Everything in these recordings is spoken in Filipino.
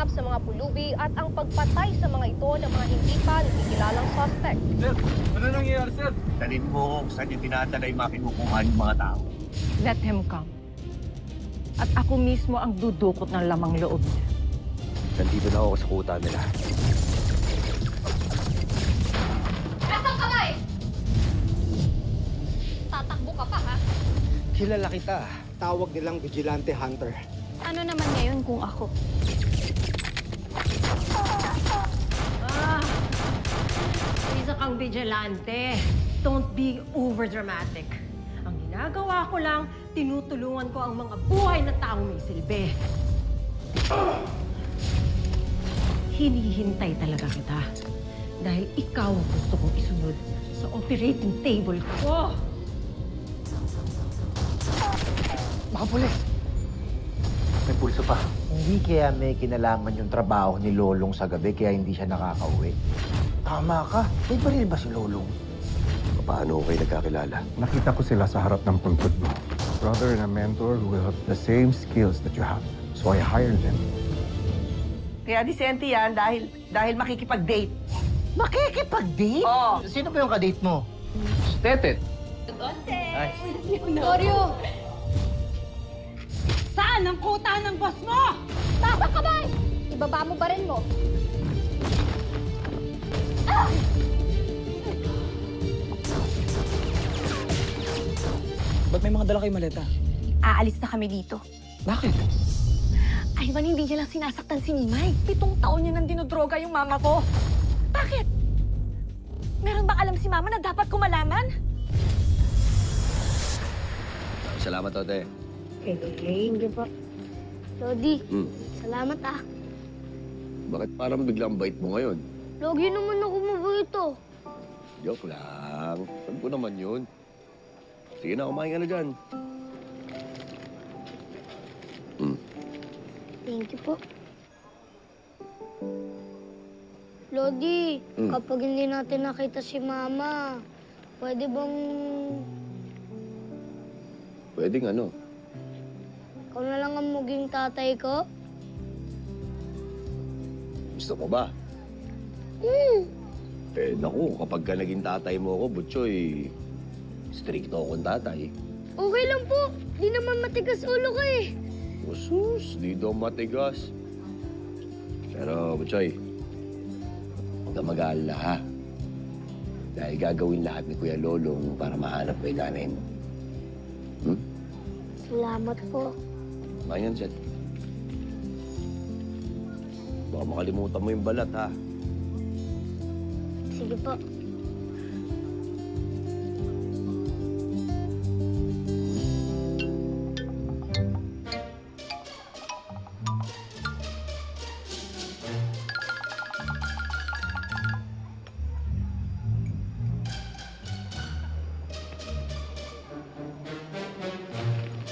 paghahanap sa mga pulubi at ang pagpatay sa mga ito ng mga hindi pa nakikilalang suspect. Sir, ano nangyayari, sir? Dalhin mo kung saan yung tinatalay makinukuhan yung mga tao. Let him come. At ako mismo ang dudukot ng lamang loob niya. Nandito na ako sa kuta nila. Nasaan ka ba eh? Tatakbo ka pa, ha? Kilala kita. Tawag nilang Vigilante Hunter. Ano naman ngayon kung ako? Isa kang vigilante. Don't be overdramatic. Ang ginagawa ko lang, tinutulungan ko ang mga buhay na taong may silbi. Hinihintay talaga kita. Dahil ikaw ang gusto kong isunod sa operating table ko. Mga pulis! May pulso pa. Hindi kaya may kinalaman yung trabaho ni Lolong sa gabi kaya hindi siya nakakauwi. Tama ka. May baril ba si Lolong? Paano ko kayo nagkakilala? Nakita ko sila sa harap ng puntod mo. Brother and a mentor who will have the same skills that you have. So I hired them. Kaya disente yan dahil makikipag-date. Makikipag-date? Oo. Sino ba yung kadate mo? Tetet! Oreo! Saan ang kuta ng boss mo? Tama ka ba? Ibaba mo ba rin mo? Ah! Ba't may mga dala kayong maleta? Aalis na kami dito. Bakit? Ivan, hindi niya lang sinasaktan si Nimay. 7 taon niya nang dinodroga yung mama ko. Bakit? Meron bang alam si mama na dapat ko malaman? Salamat, Tote. Thank you po. Lodi, salamat ah. Bakit parang biglang bait mo ngayon? Lagi naman ako mabait oh. Joke lang. Saan ko naman yun? Sige na, kumain ka na dyan. Thank you po. Lodi, kapag hindi natin nakita si Mama, pwede bang Pwedeng ano? ikaw na lang ang maging tatay ko? Gusto mo ba? Eh, naku, kapag ka naging tatay mo ako, Butchoy, stricto akong tatay. Okay lang po. Di naman matigas ulo ko eh. Usus, di daw matigas. Pero, Butchoy, huwag ka mag-aalala, ha? Dahil gagawin lahat ni Kuya Lolong para mahanap ko yung nanay mo. Salamat po. Mayan, Seth. Baka makalimutan mo yung balat, ha? Sige po.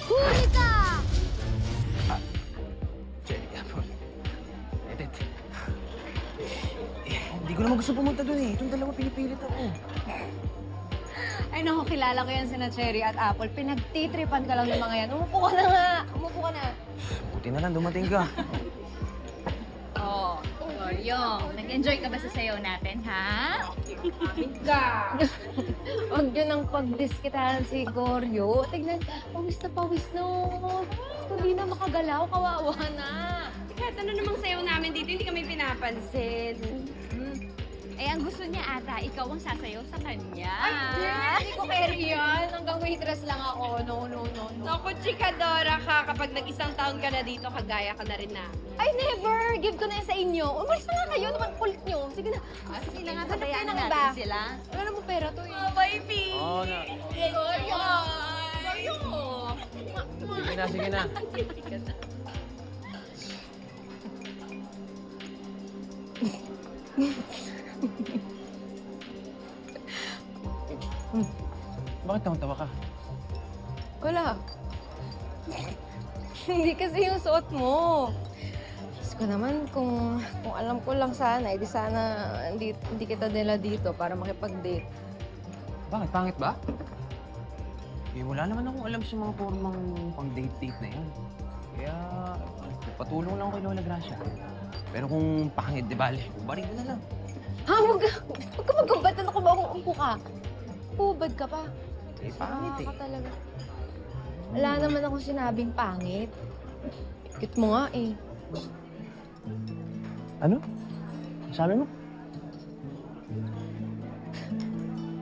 Huli ka! Hindi ko naman gusto pumunta dun eh. Itong dalawa pinipilit ako. Ay naku, kilala ko yan sina Cherry at Apple. Pinagtitripan ka lang ng mga yan. Umupo ka na nga. Umupo ka na. Buti na lang, dumating ka. Oh, Yoryong, nag-enjoy ka ba sa sayaw natin, ha? Huwag yun ang pagdiskitahan si Goryo. Tignan, pawis na. Hindi na makagalaw, kawawa na. Kahit ano namang sayaw namin dito, hindi kami pinapansin. Eh, ang gusto niya ata, ikaw ang sasayaw sa kanya. Hindi ko carry yan. Hanggang waitress lang ako. No. Naku, chikadora ka. Kapag nag-isang taon ka na dito, kagaya ka na rin na. Ay, never! Give ko na yan sa inyo. Umalis na nga kayo. Naman kulit nyo. Sige na. Sige na nga, Hanap pabayaan kayo ng natin iba. sila. Wala namang pera to eh. Baby! Oo na. Sige na. Bakit tawa ka? Wala. Hindi kasi yung suot mo. Diyos ko naman, kung alam ko lang sana, edi sana hindi kita nila dito para makipag-date. Bakit? Pangit ba? Eh, wala naman akong alam sa mga formang pang-date-date na yan. Kaya, patulong lang ako kay Lola Gracia. Pero kung pangit, di bale, ubarin mo na lang. Ha? Huwag ka magkabad. Ano ko ba? Umpo ka. Pubad ka pa. Eh, pangit eh. Ka talaga. Wala naman ako sinabing pangit. Cute mo nga eh. Ano? Sabi mo?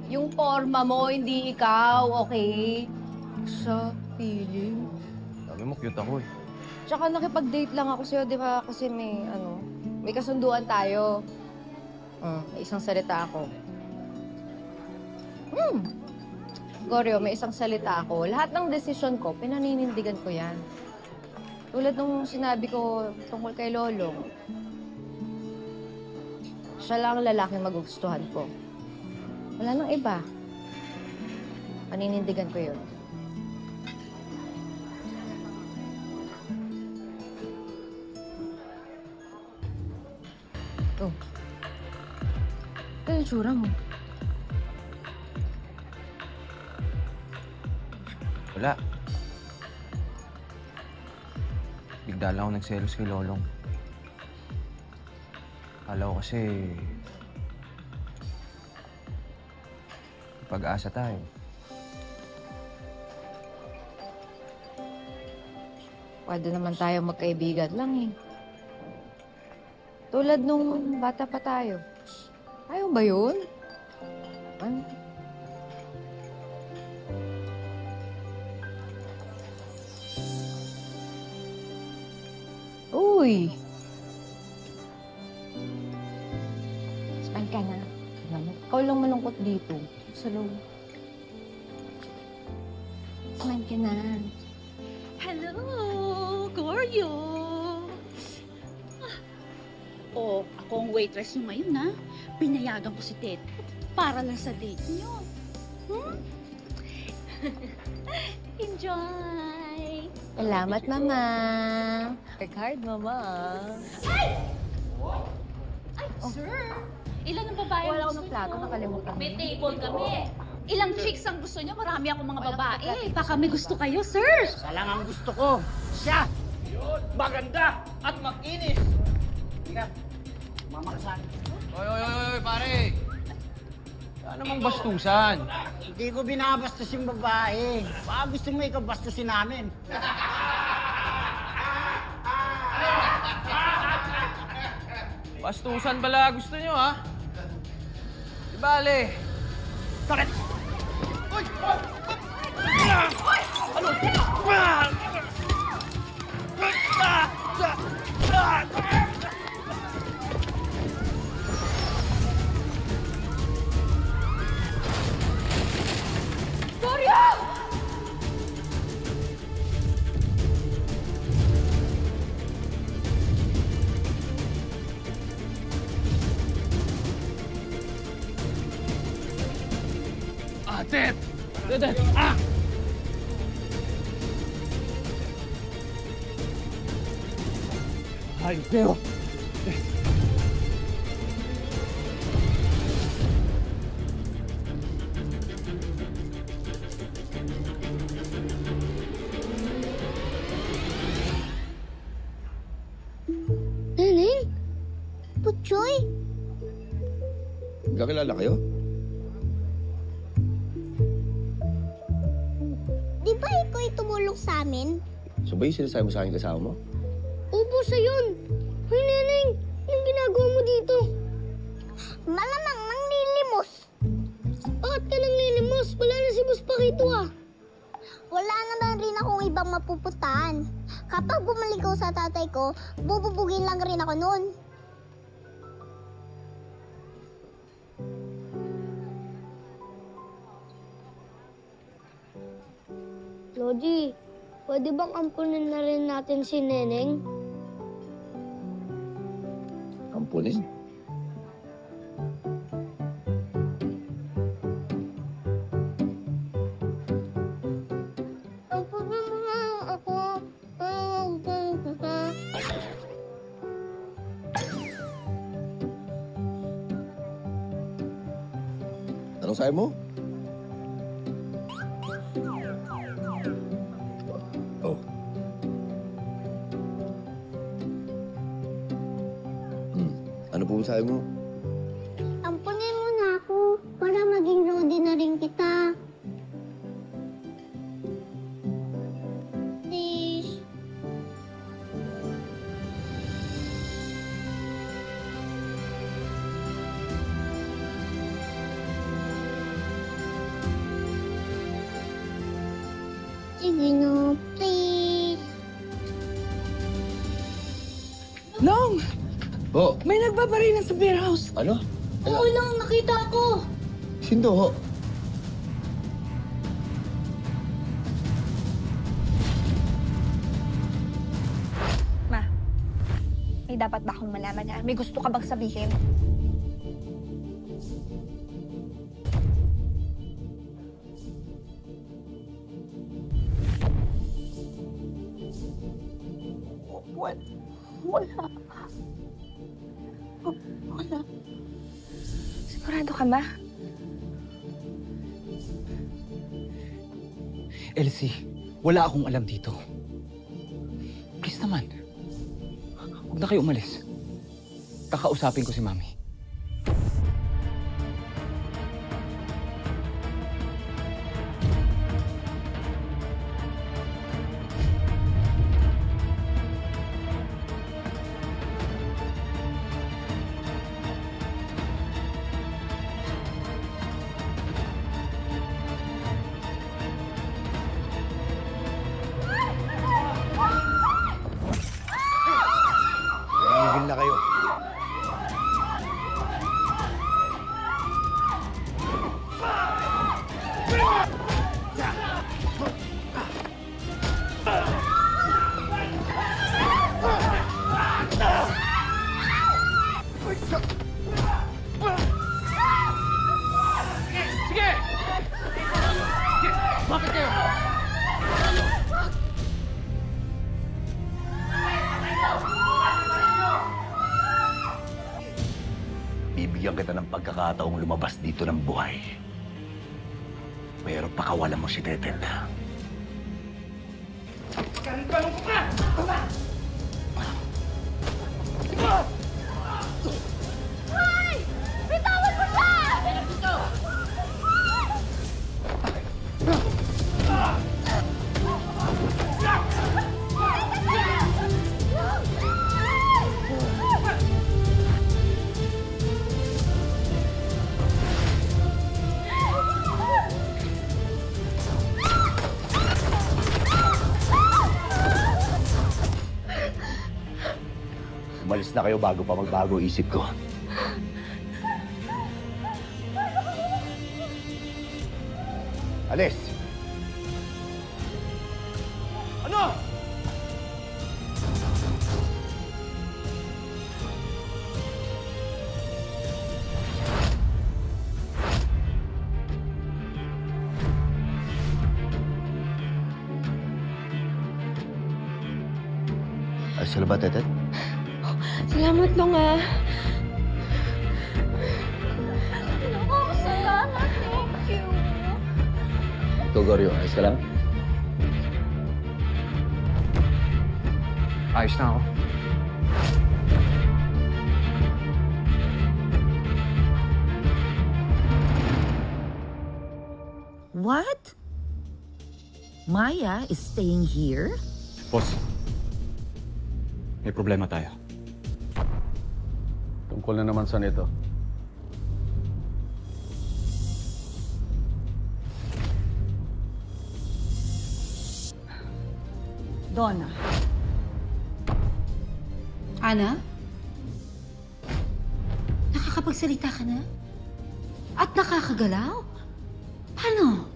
Yung forma mo, hindi ikaw, okay? Sa feeling. Sabi mo, cute ako eh. Tsaka nakipag-date lang ako sa'yo, di ba? Kasi may kasunduan tayo. May isang salita ako. Goryo, may isang salita ako. Lahat ng desisyon ko, pinaninindigan ko yan. Tulad nung sinabi ko tungkol kay Lolong. Siya lang ang lalaking magugustuhan ko. Wala nang iba. Paninindigan ko yun. Oh. Ito yung tsura mo. Wala. Bigla lang ako nagselos kay Lolong. Akala ko kasi... pag-asa tayo. Pwede naman tayo magkaibigan lang eh. Tulad nung bata pa tayo. Ayaw ba yun? Ano? Uy! Saan ka na? Ikaw lang malungkot dito. Sa loob. Saan ka na? Hello, Goryo! Oh, ako ang waitress niyo ngayon, ha? Pinayagan ko si Ted para lang sa date niyo. Enjoy! Salamat, Mama. Work hard, Mama. Ay, sir! Ilan ang babae Wala ang ko ng plato, nakalimutan. May table kami. Ilang chicks ang gusto niyo? Marami akong mga babae. Baka may gusto kayo, sir. Isa lang ang gusto ko. Siya! Yun, maganda at makinis. Ika, mamakasan. Oy, pare! Wala namang bastusan. Hindi ko binabastos yung babae. Baka gusto mo ikaw bastusin namin. Bastusan bala gusto nyo, ha? Di bale. Correct! Uy! Ano? Ted! Ay, Deo! Neneng? Butchoy? Magkakilala kayo? Di ba ikaw ay tumulong sa amin? So ba yung sinasabi mo sa akin kasama mo? Opo, sa yun. Hoy, Neneng, anong ginagawa mo dito? Malamang nang nilimos. Bakit ka nang nilimos? Wala na si Boss Pakito ah. Wala naman rin akong ibang mapupuntahan. Kapag bumalik ako sa tatay ko, bububugin lang rin ako noon. Lodi, pwede bang ampunin na rin natin si Neneng? Ampunin? Ampunin mo nga ako. Anong sabi mo? Oh. Ano po sabi mo? Ampunin mo na ako para maging Rudy na rin kita. Please. Sige na, please. Long! Ho! May nagbabarilan sa beer house. Ano? Oo lang, nakita ko. Sindo, ho? Ma, may dapat ba akong malaman na? May gusto ka bang sabihin? Wala. Wala. Sigurado ka ba? Elsie, wala akong alam dito. Please naman. Huwag na kayo umalis. Kakausapin ko si Mami. Tumigil na kayo. Sige! Bakit kayo? Bibigyan kita ng pagkakataong lumabas dito ng buhay. Pero pakawalan mo si Tetet. Kalbalong ko ka! Hoy! Bitawan mo siya! Umalis na kayo bago pa magbago isip ko. Alis! Ano? Alis ka na ba, Tetet? Salamat, Long, ah. Salamat, thank you. Ikaw, Goryo, ayos ka lang? Ayos na ako. What? Maya is staying here? Boss, may problema tayo. Tungkol na naman sa nito. Donna. Ana? Nakakapagsalita ka na? At nakakagalaw? Paano?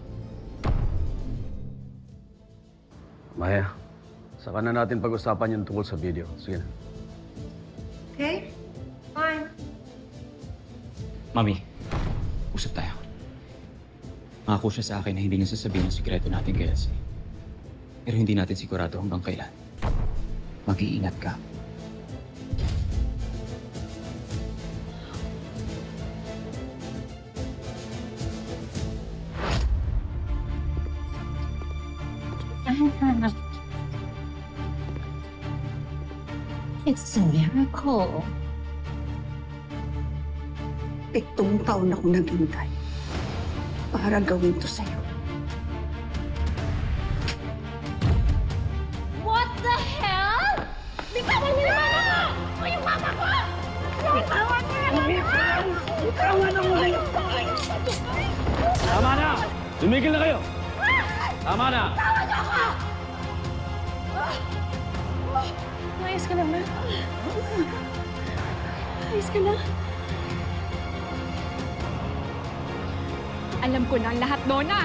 Maya, saka na natin pag-usapan yung tungkol sa video. Sige na. Okay? Fine. Mami, usap tayo. Mangako siya sa akin na hindi niya sasabihin ang sikreto natin kay Elsie. Pero hindi natin sigurado hanggang kailan. Mag-iingat ka. It's a miracle. 7 taon ako naghintay para gawin to sa'yo. What the hell? Bitawan mo yung mama ko! O yung mama ko! Bitawan mo yung mama ko! Bitawan mo yung mama ko! Tama na! Tumigil na kayo! Tama na! Bitawan niyo ako! Ayos ka lang, ma. Ayos ka lang. Alam ko na ang lahat, Donna.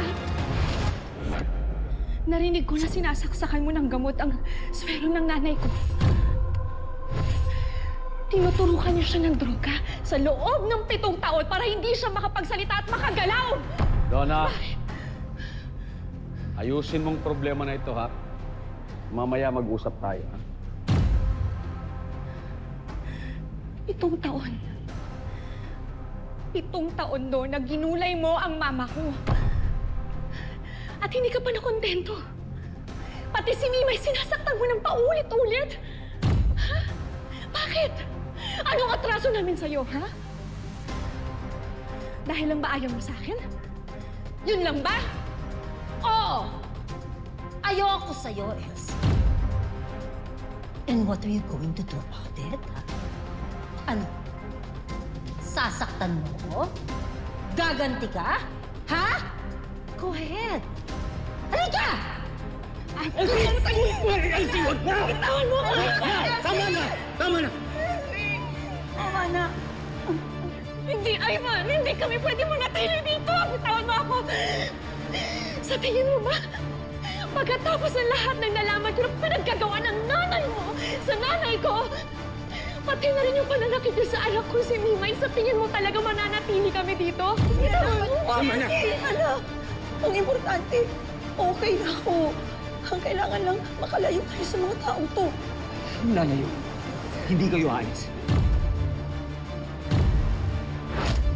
Narinig ko na sinasaksakan mo ng gamot ang swero ng nanay ko. Tinuturukan niyo siya ng droga sa loob ng 7 taon para hindi siya makapagsalita at makagalaw. Donna, ayusin mong problema na ito, ha? Mamaya mag-usap tayo, ha? 7 taon. 7 taon, Donna, ginulay mo ang mama ko. At hindi ka pa nakontento. Pati si Mimay sinasaktan mo ng paulit-ulit. Ha? Bakit? Anong atraso namin sa'yo, ha? Dahil lang ba ayaw mo sa akin? Yun lang ba? Oo! Ayoko sa'yo, Elsie. And what are you going to do about it? Ano? Sasaktan mo ko? Gaganti ka? Ha? Go ahead. Halika! Elsie, wag na! Bitawan mo ako! Tama na! Tama na! Tama na. Hindi, Ivan! Hindi kami pwede manatili dito! Bitawan mo ako! Sa tingin mo ba? Pagkatapos ng lahat ng nalaman ko na pinaggagawa ng nanay mo sa nanay ko, pati na rin yung pananakit niya sa anak ko si Mimay, sa tingin mo talaga mananatili kami dito? Tama na! Ano? Ang importante, okay na ako. Ang kailangan lang makalayo tayo sa mga taong to. Lalayo. Hindi kayo aalis.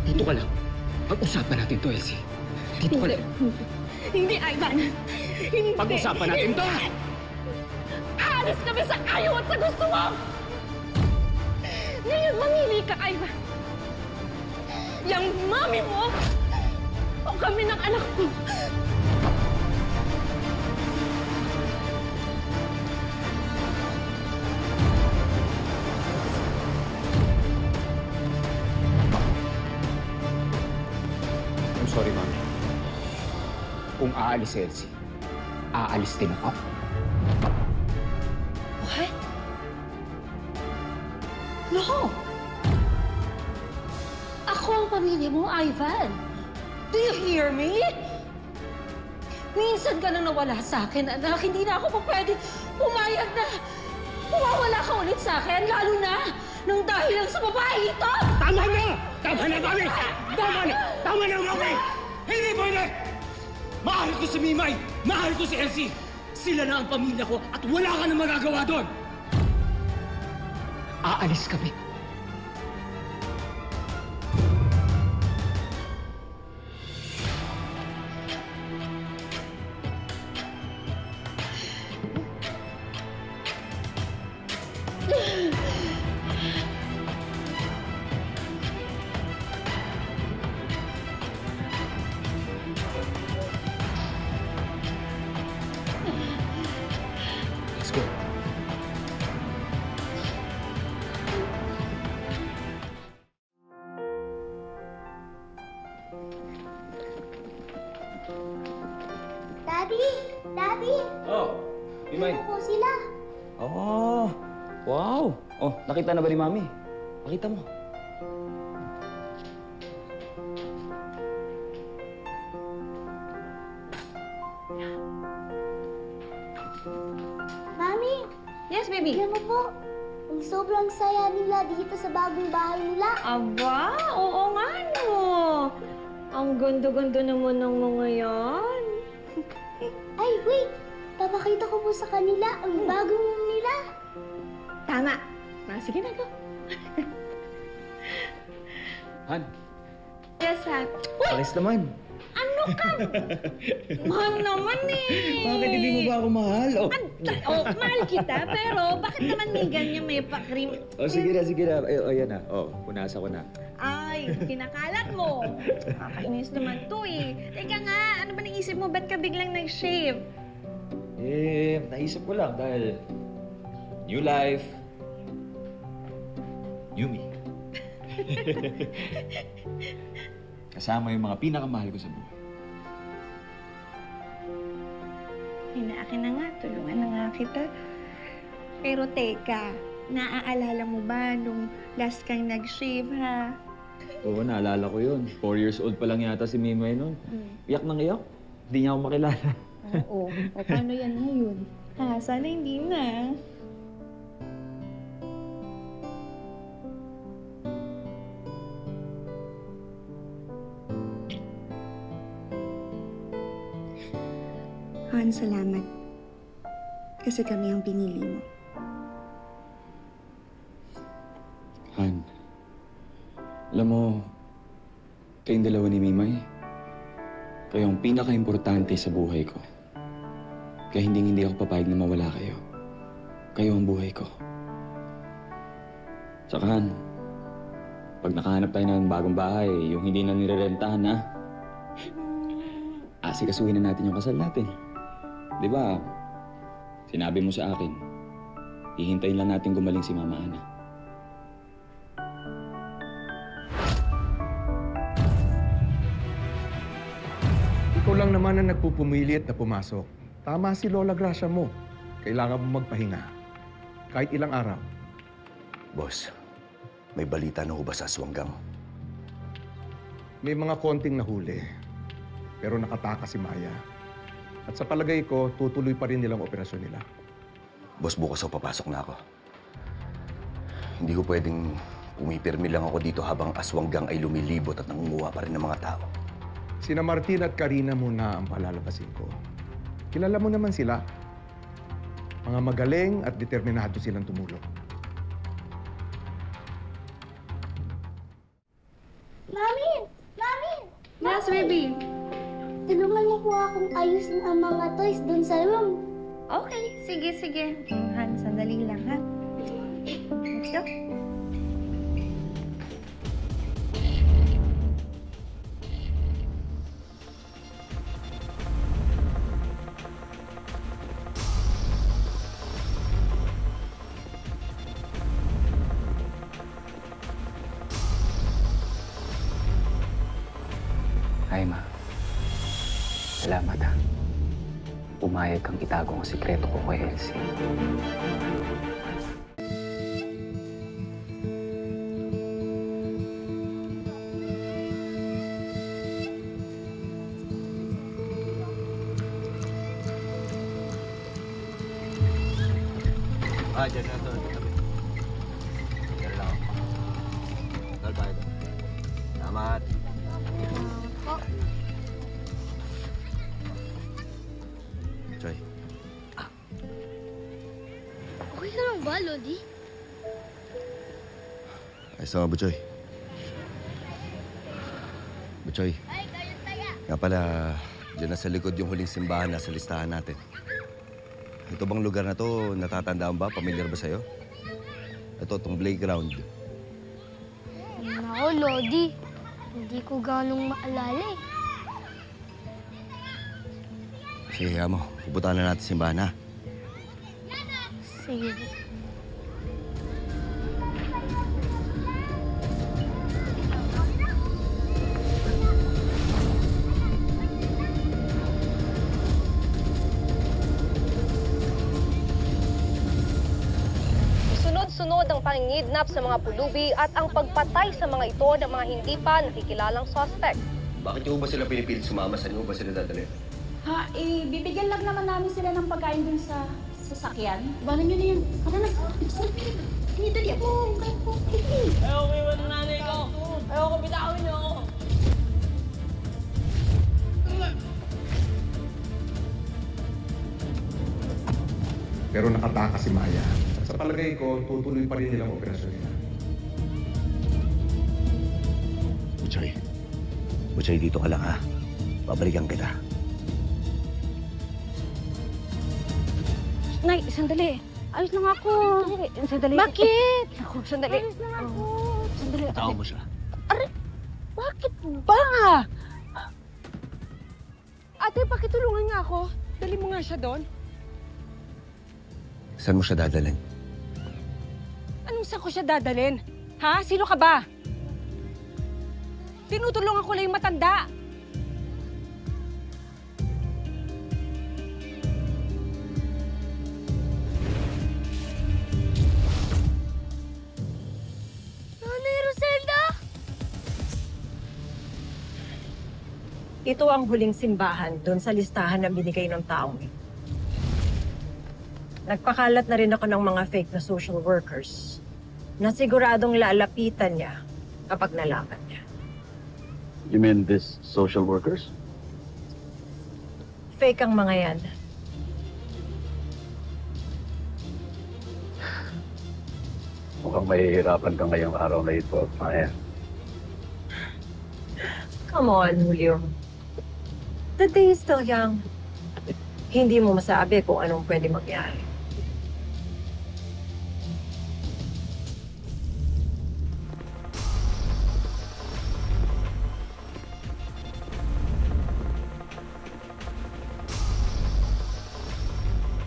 Dito ka lang. Pag-usapan natin to, Elsie. Dito ka lang. Hindi, Ivan! Hindi! Pag-usapan natin to! Aalis kami sa ayaw at sa gusto mo! Ngayon, mamili ka, Ivan. Yang mami mo o kami ng anak ko. I'm sorry, Mami. Kung aalis si Elsie, aalis din ako. What? No! Ako ang pamilya mo, Ivan. Do you hear me? Minsan ka nang nawala sa akin, anak. Hindi na ako pa pwede pumayag na mawawala ka ulit sa akin, lalo na nang dahil lang sa babae ito! Tama na! Tama na, Mami! Tama na! Tama na, Mami! Hindi pwede! Mahal ko si Mimay! Mahal ko si Elsie! Sila na ang pamilya ko at wala ka na magagawa doon! Aalis kami. Let's go. Daddy! Daddy! Oh, Mimay. Ano po sila? Oh, wow! Oh, nakita na ba ni Mami? Pakita mo. Mami! Yes, baby? Alam mo po, ang sobrang saya nila dito sa bagong bahay nila. Aba, oo nga no. Ang ganda-ganda naman ng mga yan. Ay, wait! Papakita ko po sa kanila ang bagong room nila. Tama. Sige na, go. Han, Yes, ha. Pares naman. Ano ka? Mahal naman eh. Bakit hindi mo ba ako mahal? Oh, mahal kita, pero bakit naman may ganyan may pa-cream? Sige na. Ay, yan na. Punasa ko na. Ay, kinakalat mo. Nakakainis naman to eh. Teka nga, ano ba naisip mo? Ba't ka biglang nag-shave? Naisip ko lang dahil new life, new me. Kasama yung mga pinakamahal ko sa buhay. Akin na nga, tulungan na nga kita. Pero teka, naaalala mo ba nung last kang nag-shave, ha? Oo, naalala ko yun. 4 years old pa lang yata si Mimay noon. Iyak nang iyak. Hindi niya ako makilala. Oo. O paano yan ngayon? Ha, sana hindi na. Han, salamat. Kasi kami ang pinili mo. Han, alam mo, kayong dalawa ni Mimay, kayo ang pinaka-importante sa buhay ko. Kaya hindi ako papayag na mawala kayo. Kayo ang buhay ko. Saka Han, pag nakahanap tayo ng bagong bahay, yung hindi na nirerentahan na, asikasuhin na natin yung kasal natin. Di ba? Sinabi mo sa akin, hihintayin lang natin gumaling si Mama Ana. Ikaw lang naman ang nagpupumilit na pumasok. Tama si Lola Gracia mo. Kailangan mo magpahinga. Kahit ilang araw. Boss, may balita na ho ba sa aswanggang? May mga konting nahuli. Pero nakatakas si Maya. At sa palagay ko, tutuloy pa rin nilang operasyon nila. Boss, bukas ako papasok na ako. Hindi ko pwedeng pumipirmi lang ako dito habang aswanggang ay lumilibot at nangunguha pa rin ng mga tao. Sina Martin at Karina muna ang palalabasin ko. Kilala mo naman sila. Mga magaling at determinado silang tumulong. Mami! Mami! Yes, baby. Tulungan mo po akong ayusin ang mga toys dun sa room. Okay, sige. Han, sandali lang, ha? Let's go. Hi, Ma. Salamat, ha. Pumayag kang itago ang sikreto ko kay Elsie. Diyan na ito. Diyan lang. Tal tayo. Salamat. Choy. Okay ka lang ba, Lodi? Ayos na nga, Butchoy. Butchoy. Nga pala, dyan na sa likod yung huling simbahan na sa listahan natin. Ito bang lugar na to, natatandaan ba? Pamilyar ba sa'yo? Ito, itong playground. Nako, Lodi. Hindi ko ganong maalala eh. Sige, mo. Pupuntahan na natin simbahan, ha? Sige. Sunod-sunod ang pangingidnap sa mga pulubi at ang pagpatay sa mga ito ng mga hindi pa nakikilalang suspect. Bakit yung ba sila pinipilit sumama? Saan yung ba sila dadalhin? Ha, bibigyan lang naman namin sila ng pagkain dun sa sasakyan. Bahala nyo na yan. Tara na. Hindi, dali ako. Ayaw ko iwan ng nanay ko. Ayaw ko bitawin niyo ako. Pero nakatakas si Maya. At sa palagay ko, tutuloy pa rin nilang operasyon nila. Butchoy, dito ka lang, ha? Babalikan kita. Nay, sandali. Ayos lang ako. Sandali. Bakit? Ako, sandali. Ayos lang ako. Sandali. Tawag mo siya. Aray, bakit ba? Ate, pakitulungan nga ako. Dali mo nga siya doon. Saan mo siya dadalhin? Anong saan ko siya dadalhin? Ha? Sino ka ba? Tinutulungan ko lang yung matanda. Nanay Roselda? Ito ang huling simbahan doon sa listahan na binigay ng taong ito. Nagpakalat na rin ako ng mga fake na social workers na siguradong lalapitan niya kapag nalaman niya. You mean these social workers? Fake ang mga yan. Mukhang mahihirapan ka ngayong araw na ito, Maya. Come on, Julio. The day is still young. Hindi mo masabi kung anong pwede mangyari.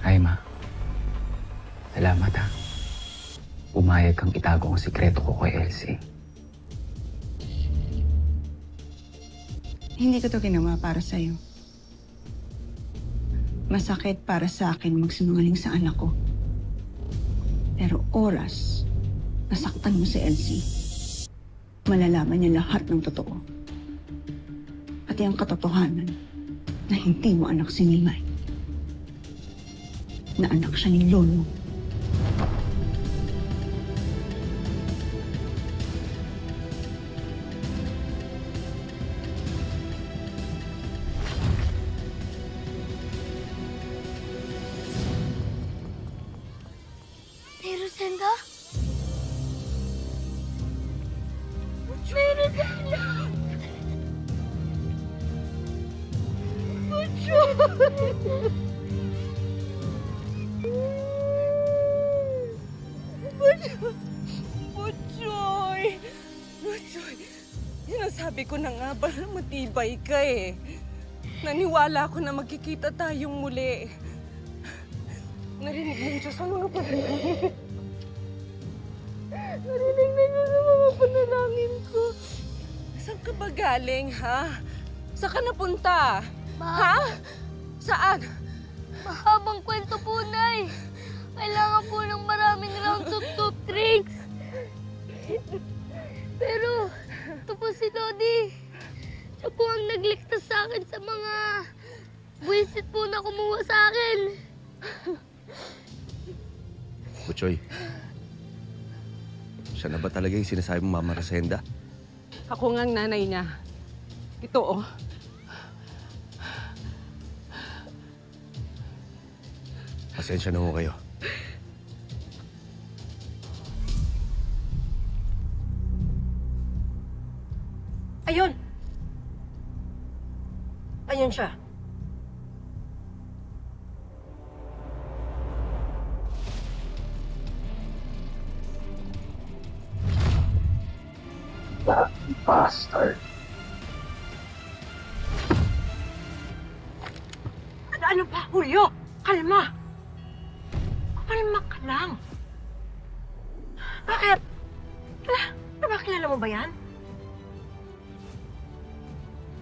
Ay, Ma. Salamat, ha. Umayag kang itago ang sikreto ko kay Elsie. Hindi ko to ginawa para sa'yo. Masakit para sa akin magsinungaling sa anak ko. Pero oras, nasaktan mo si Elsie. Malalaman niya lahat ng totoo. Pati ang katotohanan na hindi mo anak si Mimay. Na anak siya ni Lolo. Nay Roselda? Nay Roselda! Butchoy! Butchoy! Sinasabi ko na nga ba na matibay ka eh. Naniwala ako na magkikita tayong muli. Narinig mo siya sa mga panalangin. Narinig na niya sa mga panalangin ko. Saan ka ba galing, ha? Saan ka napunta? Ha? Saan? Mahabang kwento po, Nay. Kailangan po ng maraming rounds of soft drinks. Pero, ito po si Lodi. Siya po ang nagligtas sa akin sa mga buwisit po na kumuha sa akin. Butchoy, siya na ba talaga yung sinasabi mong Mama Rosenda? Ako nga ang nanay niya. Ito, oh. Pasensya na ho kayo. Ayun! Ayun siya. That bastard. Ano ba, Julio? Kalma! Kalma ka lang. Bakit? Kilala mo ba yan?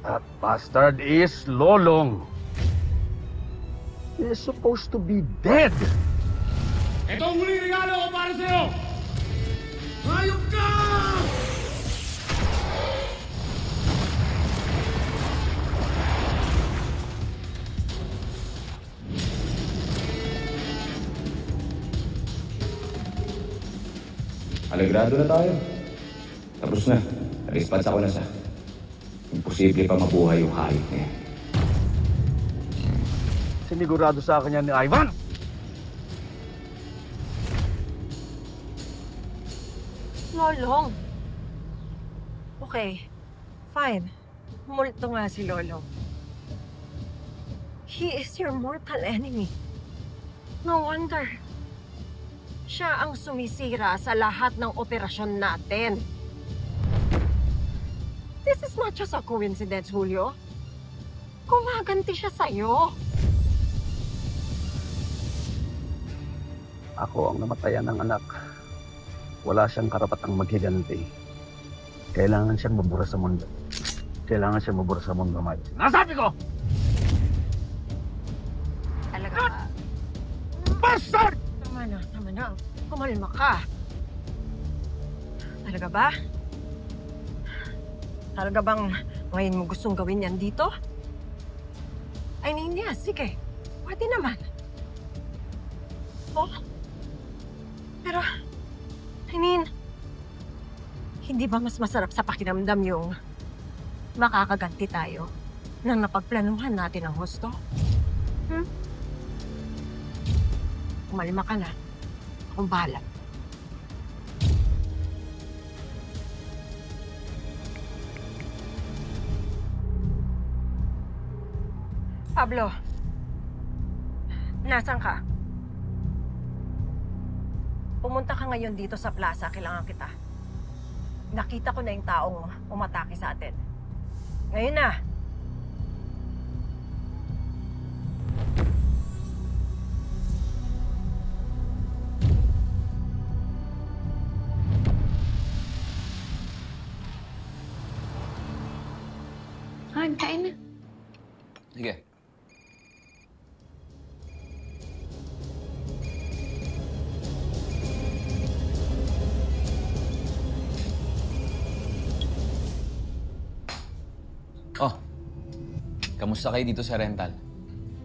That bastard is Lolong. He is supposed to be dead. Ito ang muling regalo ko para sa'yo! Hayop ka! Alagrado na tayo. Tapos na. Nag-response ako na sa... Imposible pa mabuhay yung hayop niya. Sinigurado sa akin yan ni Ivan. Lolong. Okay. Fine. Multo nga si Lolong. He is your mortal enemy. No wonder. Siya ang sumisira sa lahat ng operasyon natin. This is not just a coincidence, Julio. Kumaganti siya sa'yo. Ako ang namatayan ng anak. Wala siyang karapatang maghiganti. Kailangan siyang mabura sa mundo. Kailangan siyang mabura sa mundo, Mike. Nasabi ko! Talaga ba? Bastard! Tama na. Kumalma ka. Talaga ba? Talaga bang ngayon mo gustong gawin yan dito? Ay, hindi. Sige. Pwede naman. Oh? Pero, I mean, hindi ba mas masarap sa pakiramdam yung makakaganti tayo nang napagplanuhan natin ang husto? Kumalma ka na. Akong bahala. Pablo, nasan ka? Pumunta ka ngayon dito sa plaza, kailangan kita. Nakita ko na yung taong umatake sa atin. Ngayon na! Han, kain na. Sige. Oh, kamusta kayo dito sa rental?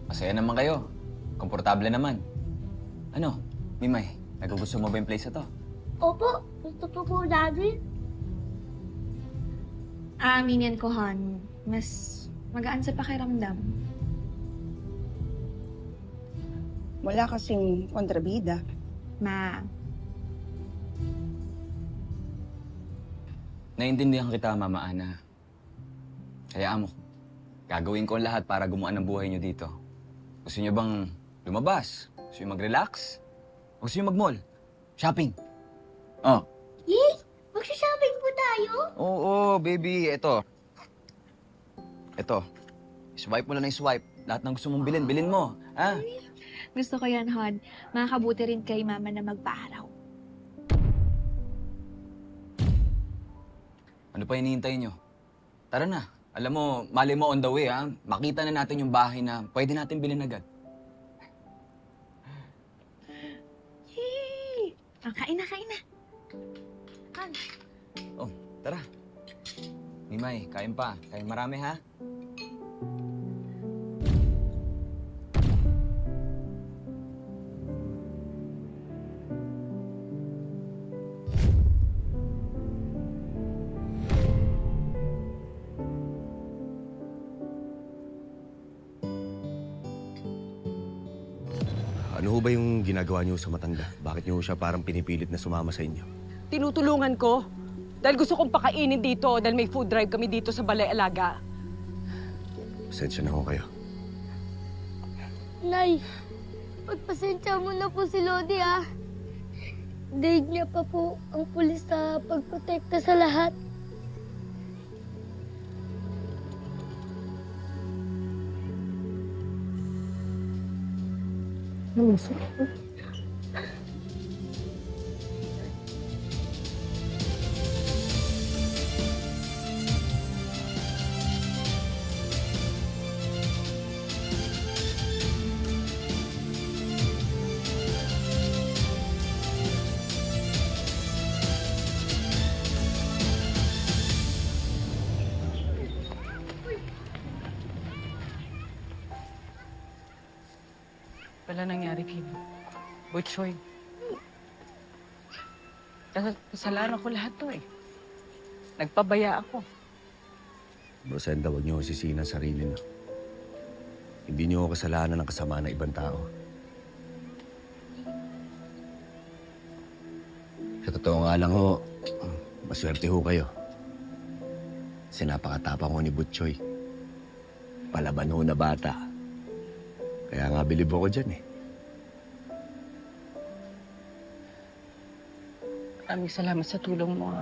Masaya naman kayo. Komportable naman. Ano, Mimay, nagugusto mo ba yung place na to? Opo, gusto ko po, Daddy. Aaminin ko, Han, mas magaan sa pakiramdam. Wala kasing kontrabida. Ma, Naiintindihan kita, Mama Ana. Hayaan mo. Gagawin ko ang lahat para gumaan ang buhay niyo dito. Gusto niyo bang lumabas? Gusto niyo mag-relax? O gusto niyo mag-mall? Shopping? Oh. Yay! Magsha-shopping po tayo? Oo, baby. Ito. Swipe mo lang ng swipe. Lahat ng gusto mong bilhin, bilhin mo. Ha? gusto ko yan, Han. Makakabuti rin kay Mama na magpaaraw. Ano pa hinihintay niyo? Tara na. Alam mo, mali mo on the way, ha? Makita na natin yung bahay na pwede natin bilhin agad. Yay! Kain na. Han. Oh, tara. Mimay, kain pa. Kain marami, ha? Ano ho ba yung ginagawa niyo sa matanda? Bakit niyo siya parang pinipilit na sumama sa inyo? Tinutulungan ko. Dahil gusto kong pakainin dito dahil may food drive kami dito sa Balay Alaga. Pasensya na ho kayo. Nay, pagpasensya mo na po si Lodi, ah. Daig niya pa po ang pulis sa pagprotekta sa lahat. Wala nangyari kay Butchoy. Kasalanan ko lahat to eh. Nagpabaya ako. Rosenda, huwag niyo sisihin ang sarili niyo. Hindi niyo kasalanan ng kasama ng ibang tao. Sa totoo nga lang ho, maswerte ho kayo. Sinapakatapang ho ni Butchoy. Palaban ho na bata. Kaya nga bilib ako dyan eh. Maraming salamat sa tulong mo.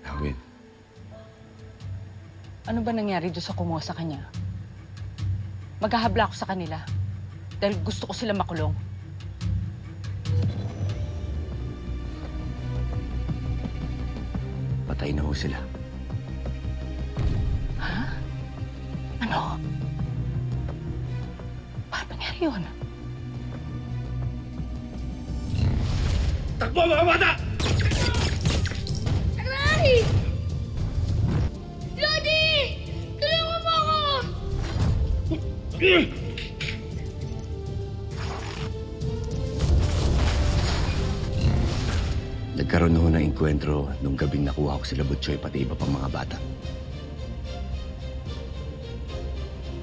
Awin, Ano ba nangyari doon sa kumuha sa kanya? Maghahabla ako sa kanila dahil gusto ko sila makulong. Patay na ho sila. Ha? Ano? Paano nangyari yun? Takbo mga bata! Aray! Daddy! Tulungan mo ako! Nagkaroon ho ng enkwentro nung gabing nakuha ko sila Butchoy pati iba pang mga bata.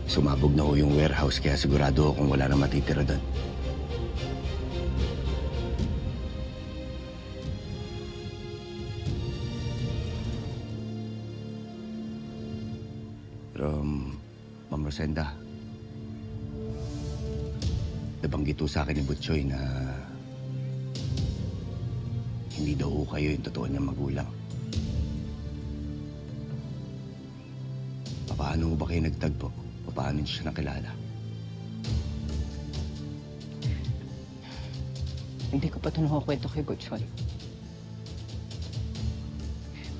Sumabog na ho yung warehouse kaya sigurado ho kung wala na matitira doon. Pero, Ma'am Rosenda, nabanggit ho sa akin ni Butchoy na hindi daw ho kayo yung totoo niyang magulang. Paano ba kayo nagtagpo? Paano niyo siya nakilala? Hindi ko pa ito nakukwento kay Butchoy.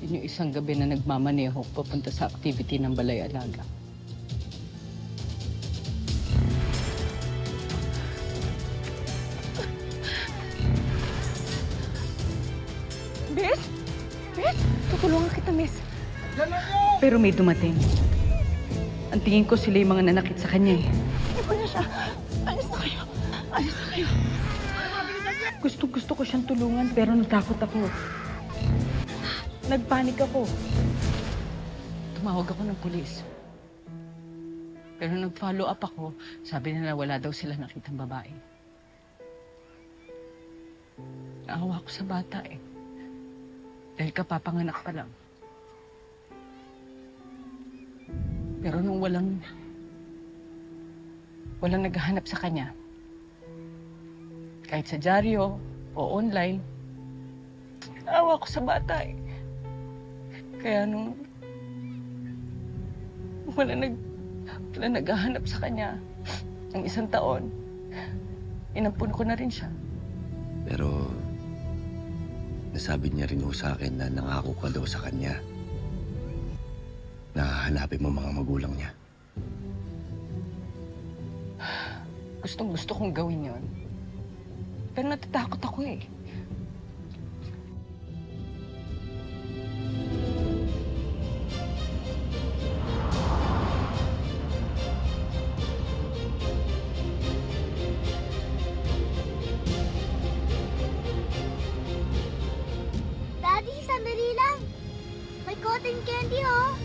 Yun yung isang gabi na nagmamaneho papunta sa activity ng Balay Alaga. Miss? Miss? Tutulungan kita, Miss. Pero may dumating. Ang tingin ko sila yung mga nanakit sa kanya eh. Iba na siya. Alis na kayo. Alis na kayo. Gusto ko siyang tulungan pero natakot ako. Nagpanik ako. Tumawag ako ng pulis. Pero nag-follow up ako, sabi nila wala daw sila nakitang babae. Naawa ko sa bata eh. Dahil kapapanganak pa lang. Pero nung walang naghahanap sa kanya, kahit sa dyaryo o online, naawa ko sa bata eh. Kaya nung wala naghahanap sa kanya ng 1 taon, inampun ko na rin siya. Pero nasabi niya rin ho sa akin na nangako ka daw sa kanya na hanapin mo mga magulang niya. Gustong-gusto kong gawin yon. Pero natatakot ako eh. Daddy, sandali lang. May cotton candy, oh.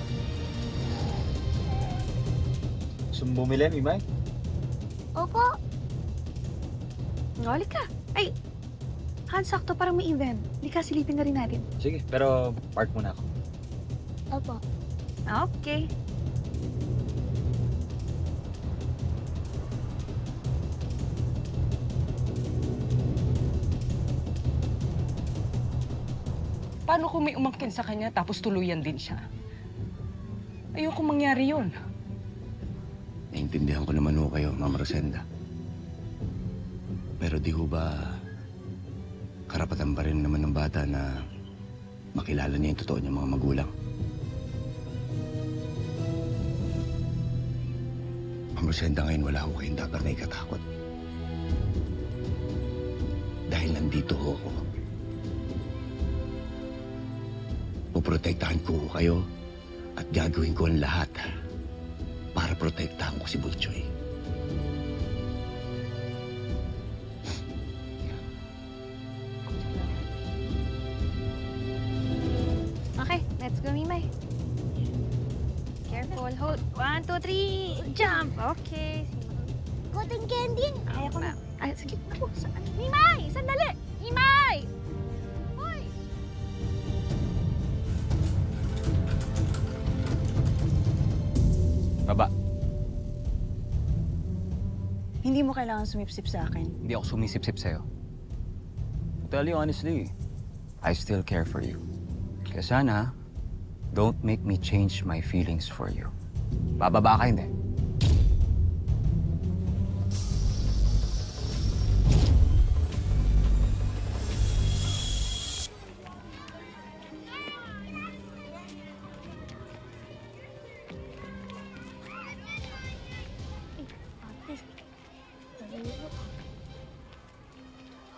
Gusto mo bumili, Mimay? Opo. Halika. Ay, sakto parang may event. Halika, silipin na rin natin. Sige, pero park muna ako. Opo. Okay. Paano kung may umangkin sa kanya tapos tuluyan din siya? Ayoko mangyari yun. Naintindihan ko naman ho kayo, Ma'am Rosenda. Pero di ho ba karapatan pa rin naman ng bata na makilala niya yung totoo niyang mga magulang? Ma'am Rosenda, ngayon wala ho kayong dapat na ikatakot. Dahil nandito ho ako. Puprotektahan ko kayo at gagawin ko ang lahat para protektahan ko si Butchoy. Okay, let's go, Mimay. Careful, hold. 1, 2, 3, jump! Okay. Cotton candy. Kaya ko na. Ay, sige. Ako, saan? Mimay! Sandali! Mimay! Hoy! Baba. Hindi mo kailangan sumipsip sa akin. Hindi ako sumisip-sip sa'yo. To tell you honestly, I still care for you. Kaya sana, Don't make me change my feelings for you. Bababa ka, hindi?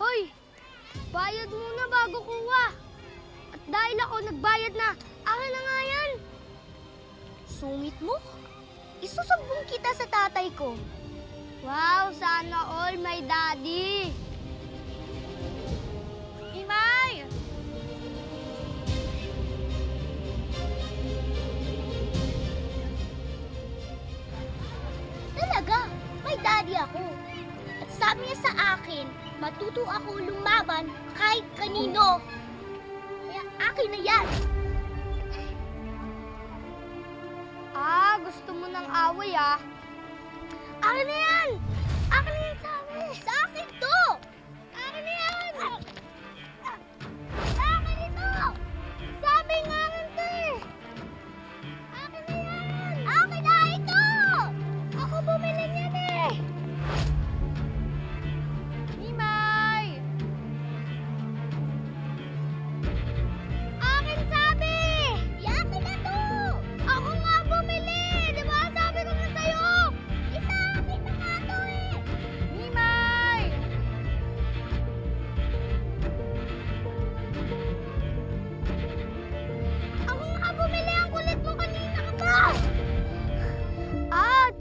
Hoy! Bayad muna bago kuha. At dahil ako nagbayad na, akin na nga yan. Sungit mo? Isusumbong kita sa tatay ko. Wow, sana all my daddy. Imay! Talaga, may daddy ako. At sabi niya sa akin, matuto ako lumaban kahit kanino. Kaya akin na yan. Gusto mo ng away Akin na yan! Akin na yan sabi! Sa akin to! Akin na yan! Sa akin ito! Sabi nga akin to Akin na yan! Akin na ito! Ako bumili niyan Mimay! Akin sabi! Yakin na to! Ako nga bumili! Di ba sabi ko na sa'yo? Isa akin na nga to Mimay! Ako nga bumili! Ang kulit mo kanina ka ba?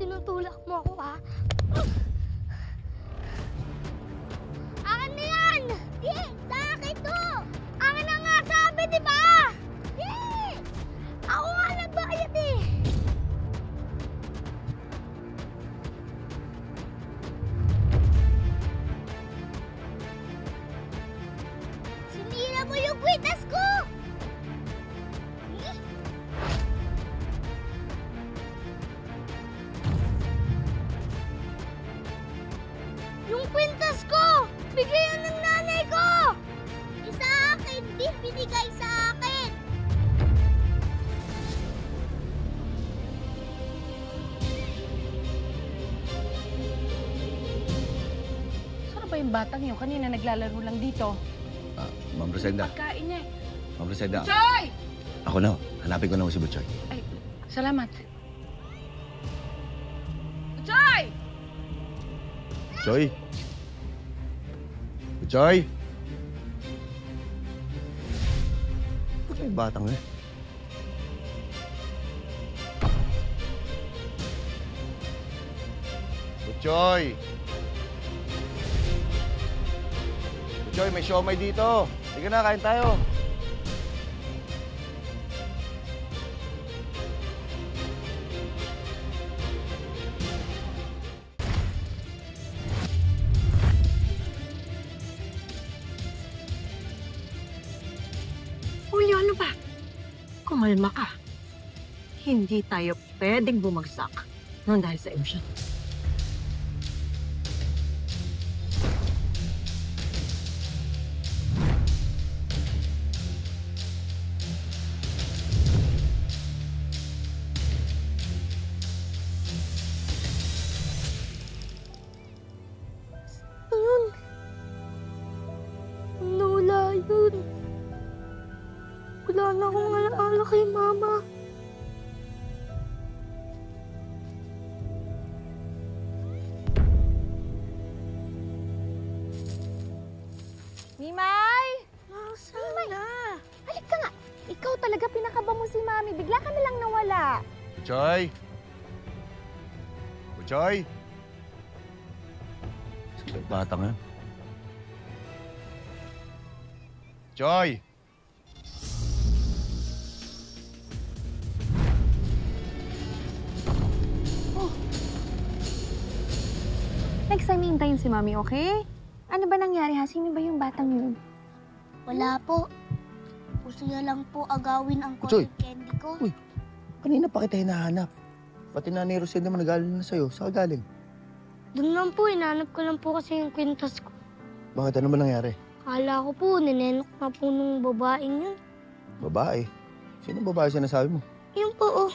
Tinutulak mo ako Akin na yan! Di! Sa akin to! Akin na nga sabi, di ba? Di! Ako nga nagbayad Sinira mo yung kwitas ko! Yung kwintas ko! Bigayan ng nanay ko! Isa akin, di binigay sa akin! Saan ba yung batang yun? Kanina naglalaro lang dito. Ma'am Rosenda. Pagkain niya. Ma'am Rosenda. Choy! Ako na. Hanapin ko na si Butchoy. Ay, salamat. Joy! Butchoy! Butchoy! Ba't may batang na? Butchoy! Butchoy, may siomay dito. Sige na, kain tayo. Julio, ano ba? Kumalma ka. Hindi tayo pwedeng bumagsak nang dahil sa emosyon. Ayun. Lola, yun. Wala na akong alaala kay Mama. Mimay! Mimay! Halik ka nga! Ikaw talaga pinakaba mo si Mami. Bigla ka na lang nawala. Butchoy! Butchoy! Sige, batang yan. Butchoy! Next time hintayin si Mami, okay? Ano ba nangyari ha? Sino ba yung batang yun? Wala po. Gusto niya lang po agawin ang Butchoy! cotton candy ko. Uy, kanina pa kita hinahanap. Pati Nanay Rosenda naman nag-aalala na sa'yo. Saan ka galing? Doon lang po, hinanap ko lang po kasi yung kwintas ko. Bakit? Ano ba nangyari? Kala ko po, ninenok na po nung babaeng yun. Babae. Sino babae sinasabi mo? Yung po, oh.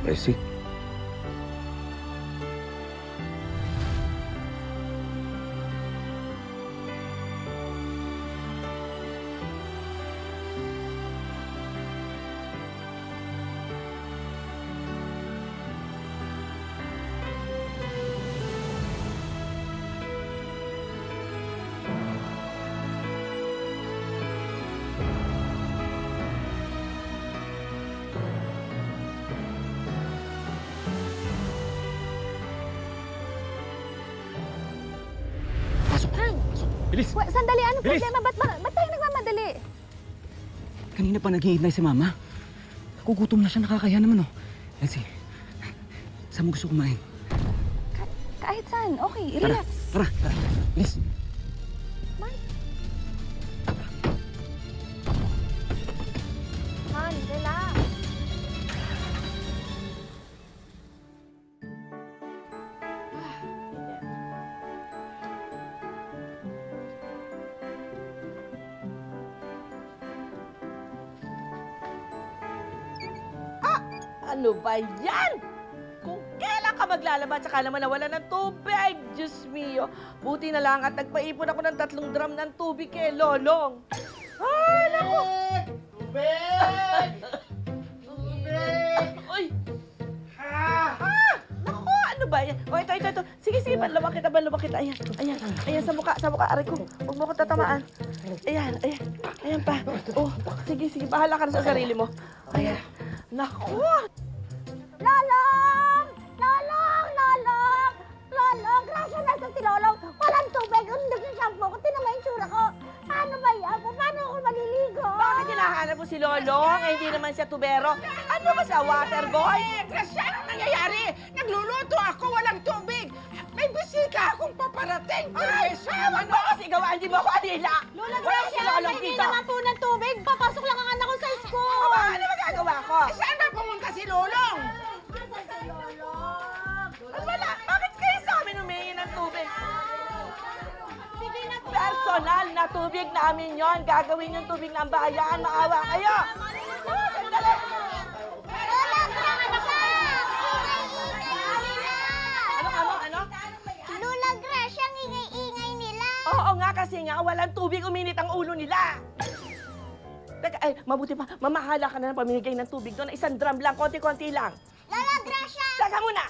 Mercy. Bilis! Sandali, ano Bilis! problema? Ba't tayo nagmamadali? Kanina pa naghihintay si Mama. Nagugutom na siya, nakakaya naman, oh. Elsie, saan mo gusto kumain? Kahit saan, okay, Tara, relax. tara. Bilis! Han, relax. Ano ba yan? Kung kailan ka maglalaba, tsaka naman nawala ng tubig. Diyos mio. Buti na lang at nagpaipon ako ng 3 drum ng tubig kay Lolong. Ay, naku! Tubig! Tubig! Uy! Naku, ano ba yan? O, ito. Sige, banlawan kita. Ayan, sa mukha. Aray ko, huwag mo ko tatamaan. Ayan pa. Oh, sige, bahala ka na sa sarili mo. Ayan. Naku! Lolong! Grasya na si Lolong. Walang tubig. Hindi ko shampoo ko. Tinan mo yung tsura ko. Paano ba yan? Paano ako maliligo? Bakit hinahanap mo si Lolong? Eh, hindi naman siya tubero. Ano ba siya, water boy? Grasya, anong nangyayari? Nagluluto ako, walang tubig. May bisita akong paparating. Ay, ano ba kasi gawa? Hindi mo ako alila. Lola Wala si Gracia, Lolong hindi dito. naman po ng tubig. Papasok lang ang anak ko sa school. Aba, ano magagawa ko? Saan ba pumunta si Lolong? Wala. Bakit kayo sa amin humingi ng tubig? Personal na tubig namin yon. Gagawin yung tubig ng bayan. Maawa kayo. Sandali. Ano? Lola Gracia, ang ingay-ingay nila. Oo nga, kasi nga walang tubig, uminit ang ulo nila. Teka, mabuti pa, mamahala ka na ng pamimigay ng tubig doon. 1 drum lang, konti-konti lang. Lola Gracia! Teka muna!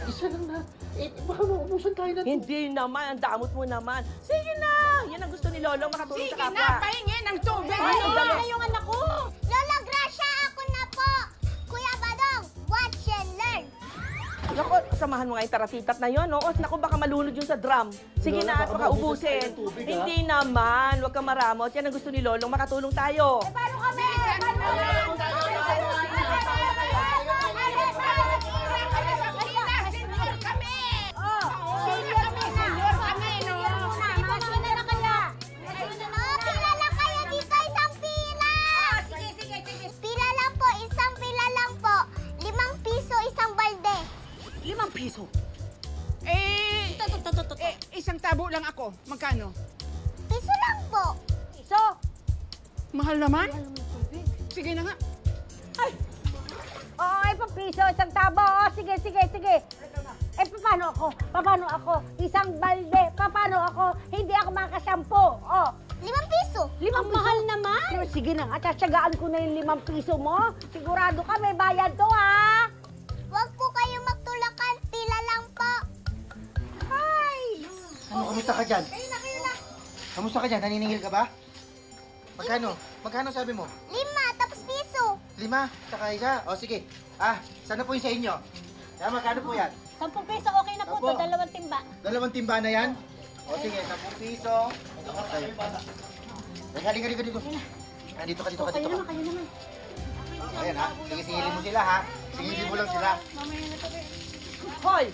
Isa lang na. Baka maubusan tayo na. Hindi naman, ang damot mo naman. Sige na! Yan ang gusto ni Lolo, makatulong sa kapwa. Sige na, pahingi ng tubig. Ano yung anak ko? Lola Gracia, ako na po. Kuya Badong, watch and learn. Naku, samahan mo nga yung taratitat na yun, no? O, naku, baka malunod yun sa drum. Sige Lola, na, at baka ubusin. Hindi naman, huwag kang maramot. Yan ang gusto ni Lolong, makatulong tayo. Paano kami? Piso. Isang tabo lang ako. Magkano? Piso lang po. Piso? Mahal naman? Sige na nga. Ay, papiso, isang tabo. Oh, sige. Paano ako? Isang balde. Paano ako? Hindi ako makashampo. Oh. 5 piso. 5 piso? Mahal naman. Pero sige na nga, tsatsagaan ko na yung 5 piso mo. Sigurado ka, may bayad to, ha? Huwag po kayo magtulakan. Pila lang po. Ay! Kamusta ka dyan? Kamusta ka dyan? Naniningil ka ba? Magkano sabi mo? 5, tapos piso. 5, saka isa. O sige. Sana po yung sa inyo. Magkano po yan? 10 piso, okay na po Opo. to. 2 timba. 2 timba na yan? O sige, 10 piso. Okay. Halika dito. Dito ka. Kayo naman. Ayan ha. Sige, singilin mo sila ha. Singilin mo lang sila. Hoy!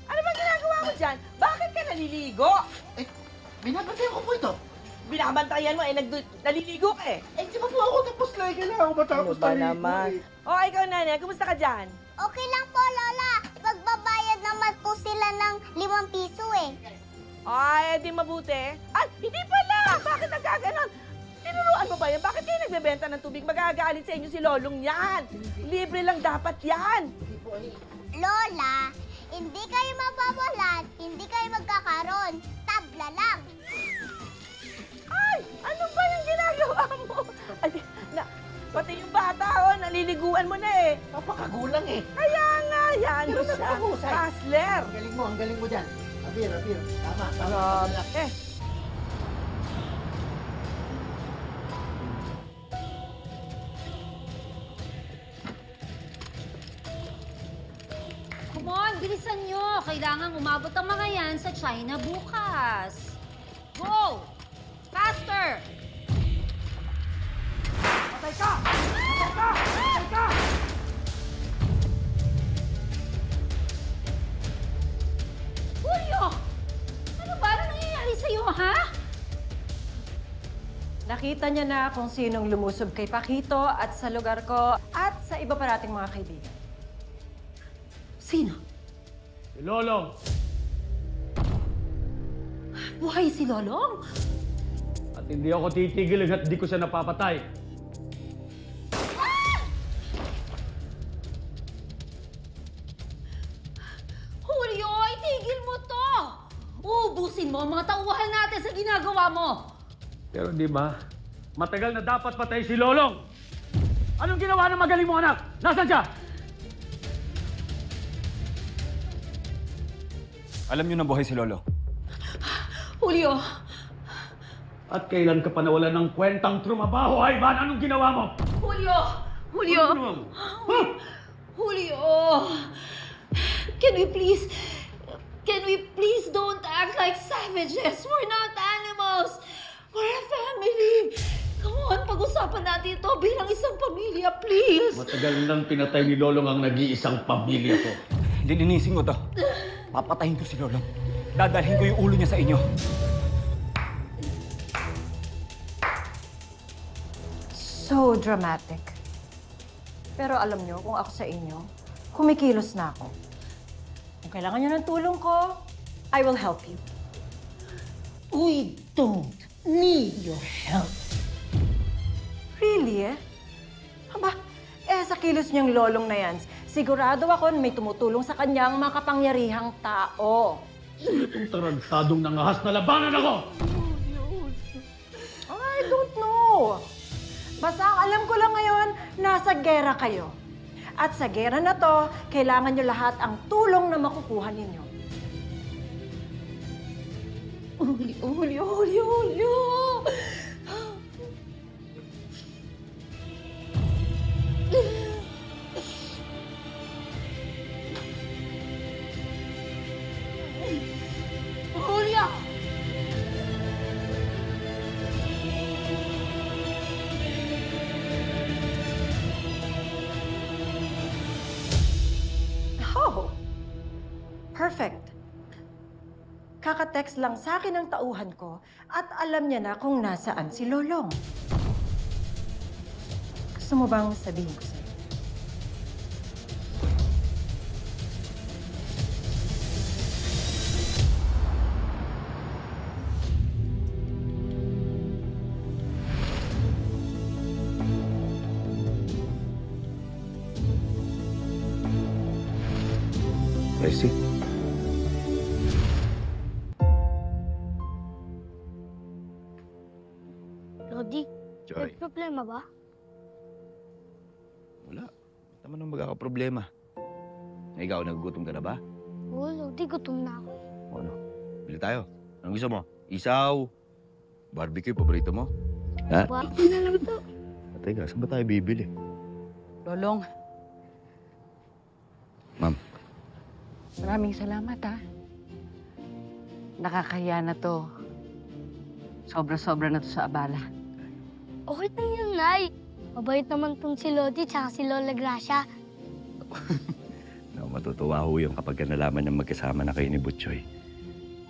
Ano ba ginagawa mo dyan? Bakit ka naliligo? Binabantayan ko po ito. Binabantayan mo, naliligo ka eh. Di ba po ako tapos na? Kailangan ako matapos Ano ba naman? Ikaw, Nanay, kumusta ka dyan? Okay lang po, Lola. Magbabayad naman po sila ng 5 piso. Ay, di mabuti. Ay, hindi pala! Bakit nagkaganon? Tinuruan mo ba yan? Bakit kayo nagbebenta ng tubig? Magagalit sa inyo si Lolong yan. Libre lang dapat yan. Lola, hindi kayo mababalat, hindi kayo magkakaroon. Tabla lang. Ay, ano ba yung ginagawa mo? Ay, pati yung bata, naliliguan mo na eh. Napakagulang eh. Kaya nga, yan Pero siya. napakahusay. Hustler. Ang galing mo dyan. Abir. Tama. Eh, Come on, bilisan nyo. Kailangan umabot ang mga yan sa China bukas. Go! Faster! Patay ka! Patay ka! Patay ka! Julio! Ano ba? Ano nangyayari sa'yo, ha? Nakita niya na kung sinong lumusob kay Paquito at sa lugar ko at sa iba pa nating mga kaibigan. Sino? Si Lolong. Buhay si Lolong? At hindi ako titigil hanggat di ko siya napapatay. Julio, itigil mo to! Uubusin mo ang mga tauhan natin sa ginagawa mo! Pero di ba, matagal na dapat patay si Lolong. Anong ginawa ng magaling mo anak? Nasaan siya? Alam niyo na buhay si Lolo. Julio! At kailan ka pa nawalan ng kwentang trumabaho, Ivan? Anong ginawa mo? Julio! Julio! Anong ginawa mo? Huh? Julio! Can we please don't act like savages? We're not animals! We're a family! Come on, pag-usapan natin ito bilang isang pamilya, please! Matagal nang pinatay ni Lolong ang nag-iisang pamilya ko. Lilinisin ko to. Papatayin ko si Lolong. Dadalhin ko yung ulo niya sa inyo. So dramatic. Pero alam niyo, kung ako sa inyo, kumikilos na ako. Kung kailangan niyo ng tulong ko, I will help you. We don't need your help. Really, eh? Aba, sa kilos niyang Lolong na yan, sigurado ako na may tumutulong sa kanyang makapangyarihang tao. Itong tarantadong nangahas na labanan ako! I don't know. Basta ang alam ko lang ngayon, nasa gera kayo. At sa gera na to, kailangan niyo lahat ang tulong na makukuha ninyo. Julio! Julio! Oh, perfect. Kaka-text lang sa akin ang tauhan ko at alam niya na kung nasaan si Lolong. Gusto mo bang sabihin ko sa'yo? Mercy? Lodi, Joy. may problema ba? Wala. Ba't naman ang magkakaproblema? Ikaw, nagugutom ka na ba? Oo, Lodi, gutom na ako. O ano? Bili tayo. Anong gusto mo? Isaw? Barbecue, paborito mo? Ha? Barbecue na lang to. Teka, saan ba tayo bibili? Lolong, Ma'am. maraming salamat, ha. Nakakahiya na to. Sobra-sobra na to sa abala. Okay na yun, Nay. Mabait naman tong si Lodi tsaka si Lola Gracia. Matutuwa ho yung kapag nalaman ng magkasama na kayo ni Butchoy.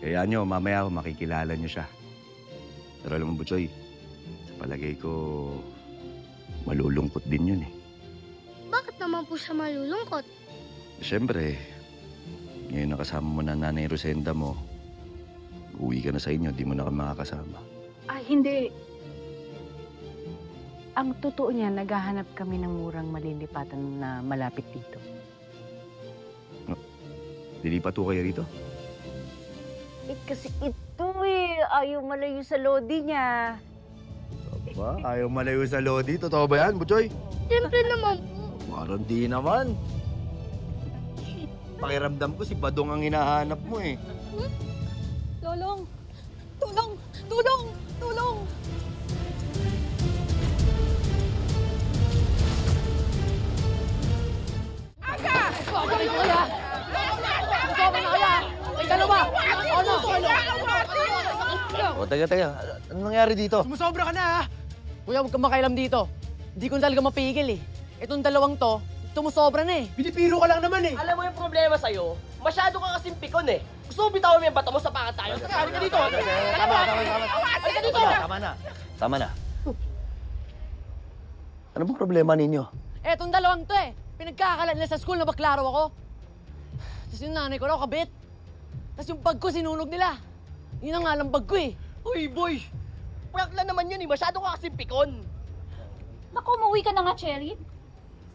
Kaya nyo, mamaya ho, makikilala nyo siya. Pero alam mo, Butchoy, sa palagay ko, malulungkot din yun eh. Bakit naman po siya malulungkot? Siyempre, ngayon nakasama mo na Nanay Rosenda mo, uwi ka na sa inyo, di mo na kami makakasama. Ah, hindi. Ang totoo niya, naghahanap kami ng murang malilipatan na malapit dito. Lilipat po kayo rito? Kasi ito ayaw malayo sa lodi niya. Ba, ayaw malayo sa Lodi. Totoo ba yan, Butchoy? Siyempre naman. Parang di naman. Pakiramdam ko si Badong ang hinahanap mo eh. Lolong! Tulong! Tulong! Tulong! Aga! Pagkakalin ko kaya! Pagkakalin ko kaya! Ay, dalawa! Ano? O, teka. Ano nangyari dito? Sumusobra ka na, ha? Kuya, huwag kang makailam dito. Hindi ko talaga mapigil, eh. Itong dalawang to, sumusobra na, eh. Pinipiro ka lang naman, eh. Alam mo yung problema sa'yo? Masyado ka kasing pikon, eh. Gusto mo bitawan mo yung bata mo sa pangat tayo? Halika dito. Tama. Halika dito. Tama na. Ano bang problema ninyo? Etong dalawang to, eh. Pinagkakalat nila sa school na baklaro ako. Tapos yung nanay ko raw, kabit. Tapos yung bag ko, sinunog nila. Yun ang nga lang bag ko, eh. Uy, boy. Prank lang naman yun, eh. Masyado ka kasing pikon. Naku, umuwi ka na nga, Cherry.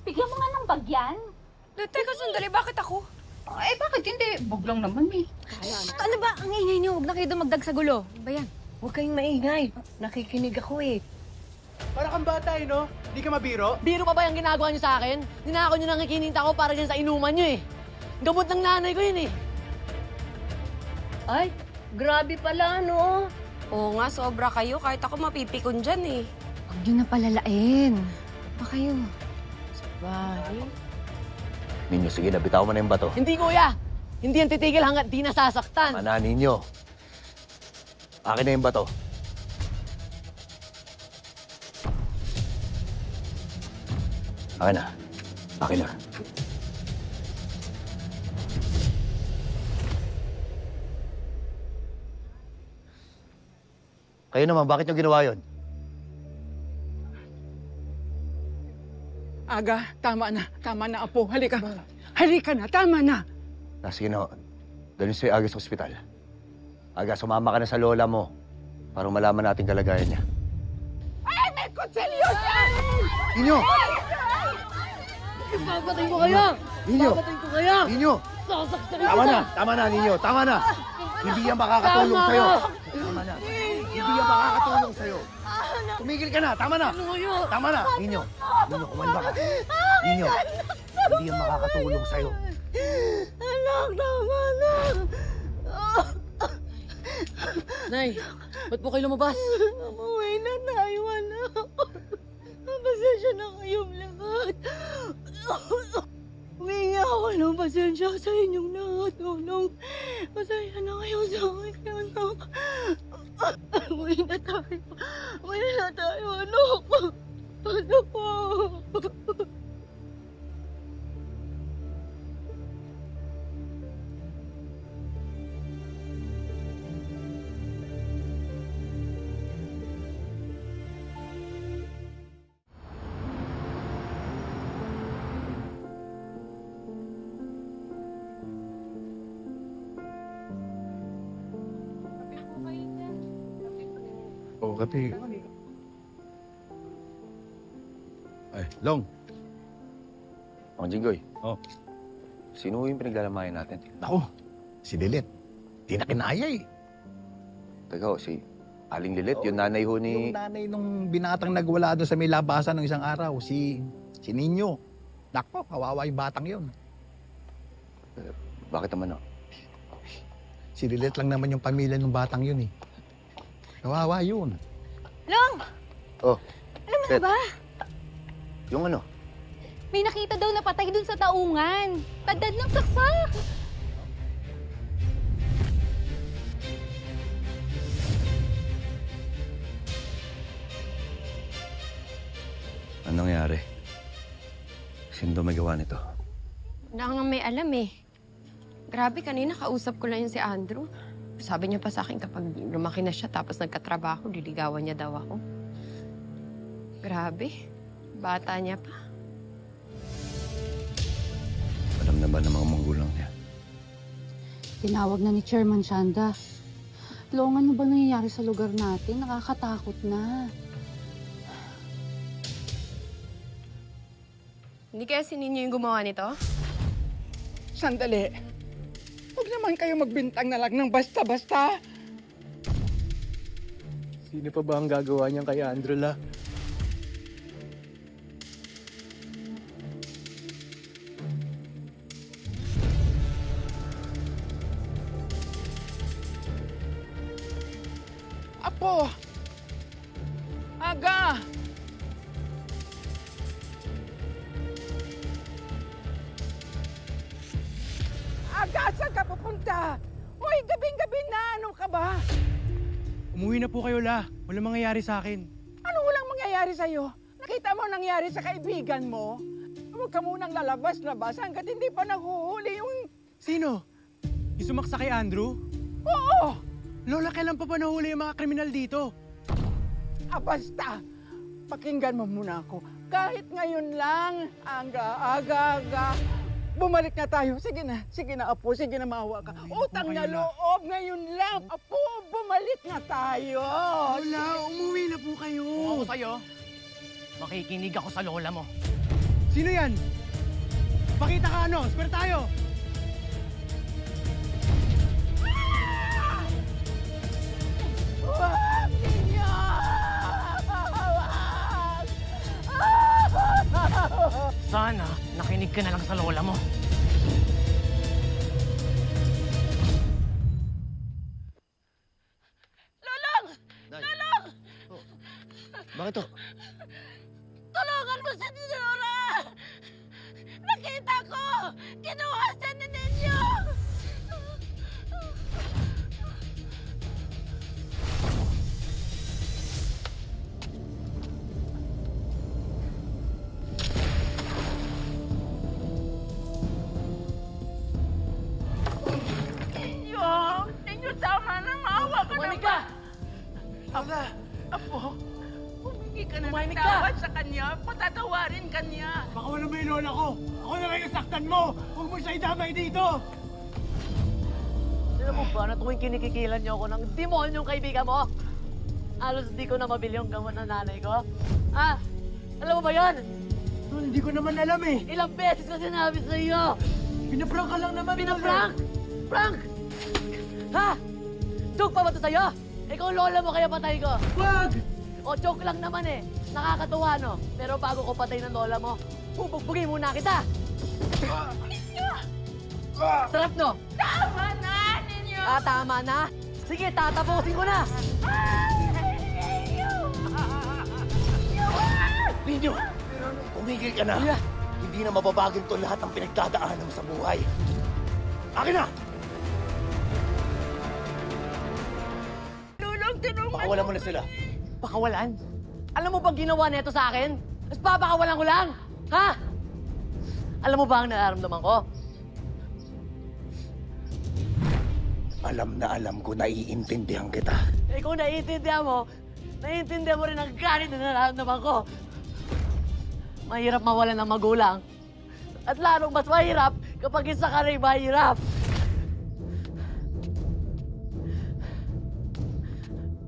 Bigyan mo nga ng bagyan. Teka, sandali, bakit ako? Eh, bakit hindi? Bug lang naman, eh. Ano ba? Ang ingay niyo. Huwag na kayo dumagdag sa gulo. Ano ba yan? Huwag kayong maingay. Nakikinig ako eh. Para kang bata, eh, no? Di ka mabiro? Biro pa ba yung ginagawa niyo sa akin? Ninakaw niyo nang ikininta ko para dyan sa inuman niyo, eh. Gamot ng nanay ko yun, eh. Ay, grabe pala, no? Oo nga, sobra kayo. Kahit ako mapipikon dyan, eh. Huwag niyo na palalain. Pa kayo. Sabay. Ninyo, sige na, bitaw mo na yung bato. Hindi, kuya. Hindi yan titigil hanggat di nasasaktan. Mana ninyo. Akin na yung bato. Akin na. Akin na. Kayo naman, bakit nyo ginawa yun? Aga, tama na. Tama na, Apo. Halika. Halika na, tama na. Sige na, dalhin si Aga sa ospital. Aga, sumama ka na sa lola mo para malaman natin kalagayan niya. Ay, may kutsilyo siya! Ninyo! Ipapatay ko kaya! Ninyo! Ipapatay ko kaya! Ninyo! Sasaktan Tama na, Ninyo! Tama na! Hindi yan makakatulong sa'yo! Tama na! Hindi yan makakatulong sa'yo! Tumigil ka na! Tama na! Tama na! Ninyo! Ninyo, kumalma ka! Ninyo! Hindi yan makakatulong sa'yo! Anak, tama na! Nay, ba't po kayo lumabas? Umuwi na tayo, anak. Pasensya na kayong lahat. Humingi ako ng pasensya sa inyong lahat, Nonong. Pasensya na kayo sa akin, anak. Uwi na tayo. Uwi na tayo, anak. Anak po. Oo, kape. Ay, Long. Mang Jinggoy. Oh. Sino yung pinaglalamayan natin? Ako, si Lilit. Di na kinaya eh. Teka, si Aling Lilit, yung nanay ho ni... Yung nanay nung binatang nagwala doon sa may labasan ng isang araw, si Nino. Nakpo, kawawa yung batang yun. Bakit naman Si Lilit lang naman yung pamilya ng batang yun eh. Kawawa yun. Long! Oh, Alam mo na ba? yung ano? May nakita daw na patay dun sa taungan. Tadad ng saksak. Anong nangyari? Sino may gawa nito? Wala nga may alam eh. Grabe, kanina kausap ko lang yun si Andrew. Sabi niya pa sa akin kapag lumaki na siya tapos nagkatrabaho, liligawan niya daw ako. Grabe, bata niya pa. Alam na ba ng mga magulang niya? Tinawag na ni Chairman Shanda. Long, ano ba nangyayari sa lugar natin? Nakakatakot na. Hindi kaya si Ninyo yung gumawa nito? Sandali. Huwag naman kayo magbintang na lang ng basta-basta. Sino pa ba ang gagawa niyan kay Andrela? Apo! Aga! Aga, saan ka pupunta? Uy, gabing-gabi na! Ano ka ba? Umuwi na po kayo, La. Walang mangyayari sa akin. Ano walang mangyayari sa'yo? Nakita mo ang nangyari sa kaibigan mo? Huwag ka munang lalabas-labas hanggat hindi pa nahuhuli yung... Sino? Yung sumaksa kay Andrew? Oo! Lola, kailan pa nahuli yung mga kriminal dito? Basta! Pakinggan mo muna ako. Kahit ngayon lang, aga. Bumalik na tayo. Sige na, Apo. Sige na, maawa ka. Utang na loob ngayon lang. Apo, bumalik na tayo. Lola, umuwi na po kayo. Kung ako sa'yo, makikinig ako sa lola mo. Sino yan? Pakita ka ano, spare tayo. Wag ninyo! Sana, nakinig ka na lang sa lola mo. Lolong! Lolong! Bakit to? Tulungan mo si Dinora! Nakita ko! Kinuha siya ni Ninyo! Ninyo, tama na! Maawa ka na ba? Lola! Apo, humingi ka na ng tawad sa kanya. Patatawarin kanya. Baka wala mo yung lola ko. Ako na lang yung saktan mo. Huwag mo siya idamay dito. Alam mo ba na tuwing kinikikilan niyo ako ng demonyong kaibigan mo? Alos di ko na mabili yung gamot ng nanay ko. Ah, alam mo ba yan? Lola, hindi ko naman alam eh. Ilang beses ko sinabi sa iyo. Pinaprank ka lang naman. Pinaprank? Prank? Ha? Joke pa ba ito sa'yo? Ikaw lola mo kaya patay ko. Wag! O joke lang naman eh. Nakakatuwa no? Pero bago ko patay ng lola mo, bubugbugin muna kita. Sarap no? Tama na, Ninyo! Tama na? Sige, tatapusin ko na. Ninyo! Tumigil ka na! Hindi na mababagin to lahat ng pinagdadaanan mo sa buhay. Akin na! Pakawalan mo na sila. Pakawalan? Alam mo bang ginawa nito sa akin? Tapos papakawalan ko lang? Ha? Alam mo ba ang nararamdaman ko? Alam na alam ko, naiintindihan kita. Eh kung naiintindihan mo rin ang galit na nararamdaman ko. Mahirap mawalan ng magulang. At lalong mas mahirap kapag isa ka rin mahirap.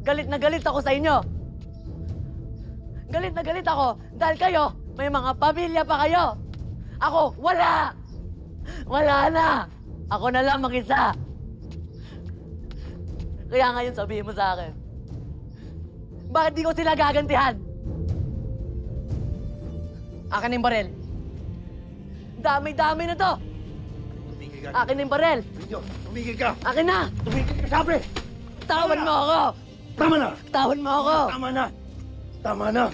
Galit na galit ako sa inyo. Galit na galit ako dahil kayo, may mga pamilya pa kayo. Ako, wala! Wala na! Ako na lang mag-isa. Kaya ngayon sabihin mo sa akin, bakit di ko sila gagantihan? Akin yung barel. Dami-dami na to. Akin yung barel. Tumigil ka. Akin na. Tumigil ka, sabi. Tawan mo ako. Tama na. Tawan mo ako. Tama na. Tama na.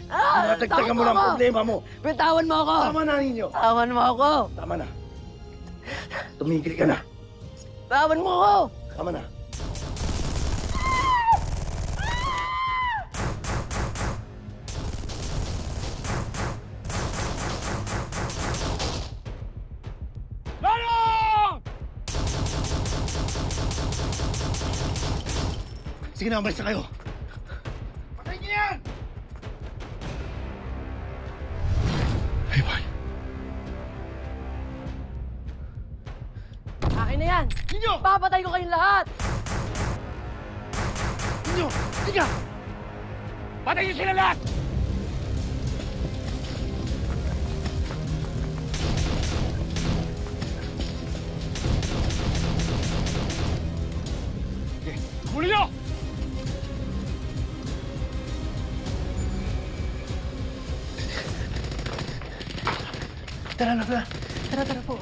Ah, Natagtagan mo lang problema mo. Bitawan mo ako. Tama na, Ninyo. Tawan mo ako. Tama na. Tumigil ka na. Tawan mo ako. Tama na. Sige na, umalis na kayo. Patay niyo yan! Ay, boy. Akin na yan. Papatay ko kayong lahat. Ninyo! Sige! Patay niyo sila lahat! Huli niyo! Tara na, tara. Tara po.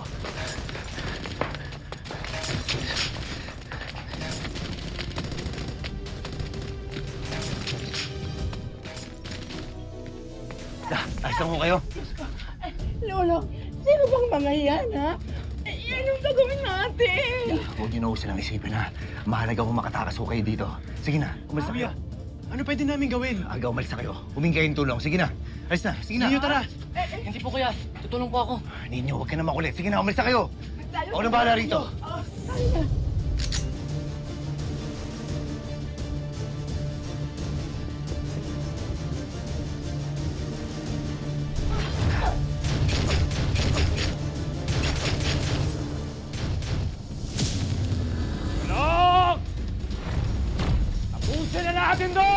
Ayos lang ko kayo. Lolo, sino bang mga yan, ha? Anong gagawin natin? Huwag niyo na ho silang isipin, ha? Mahalaga kung makatakas ho kayo dito. Sige na, umalis na kayo. Ano pwede namin gawin? Aga, umalis na kayo. Humingi kayong tulong. Sige na. Alis na. Sige na. Ninyo, tara. Hindi po kuya. Tutulong po ako. Ninyo, huwag ka na makulit. Sige na, umalis na kayo. Ako na bahala rito. Tulong! Tapusin na natin to!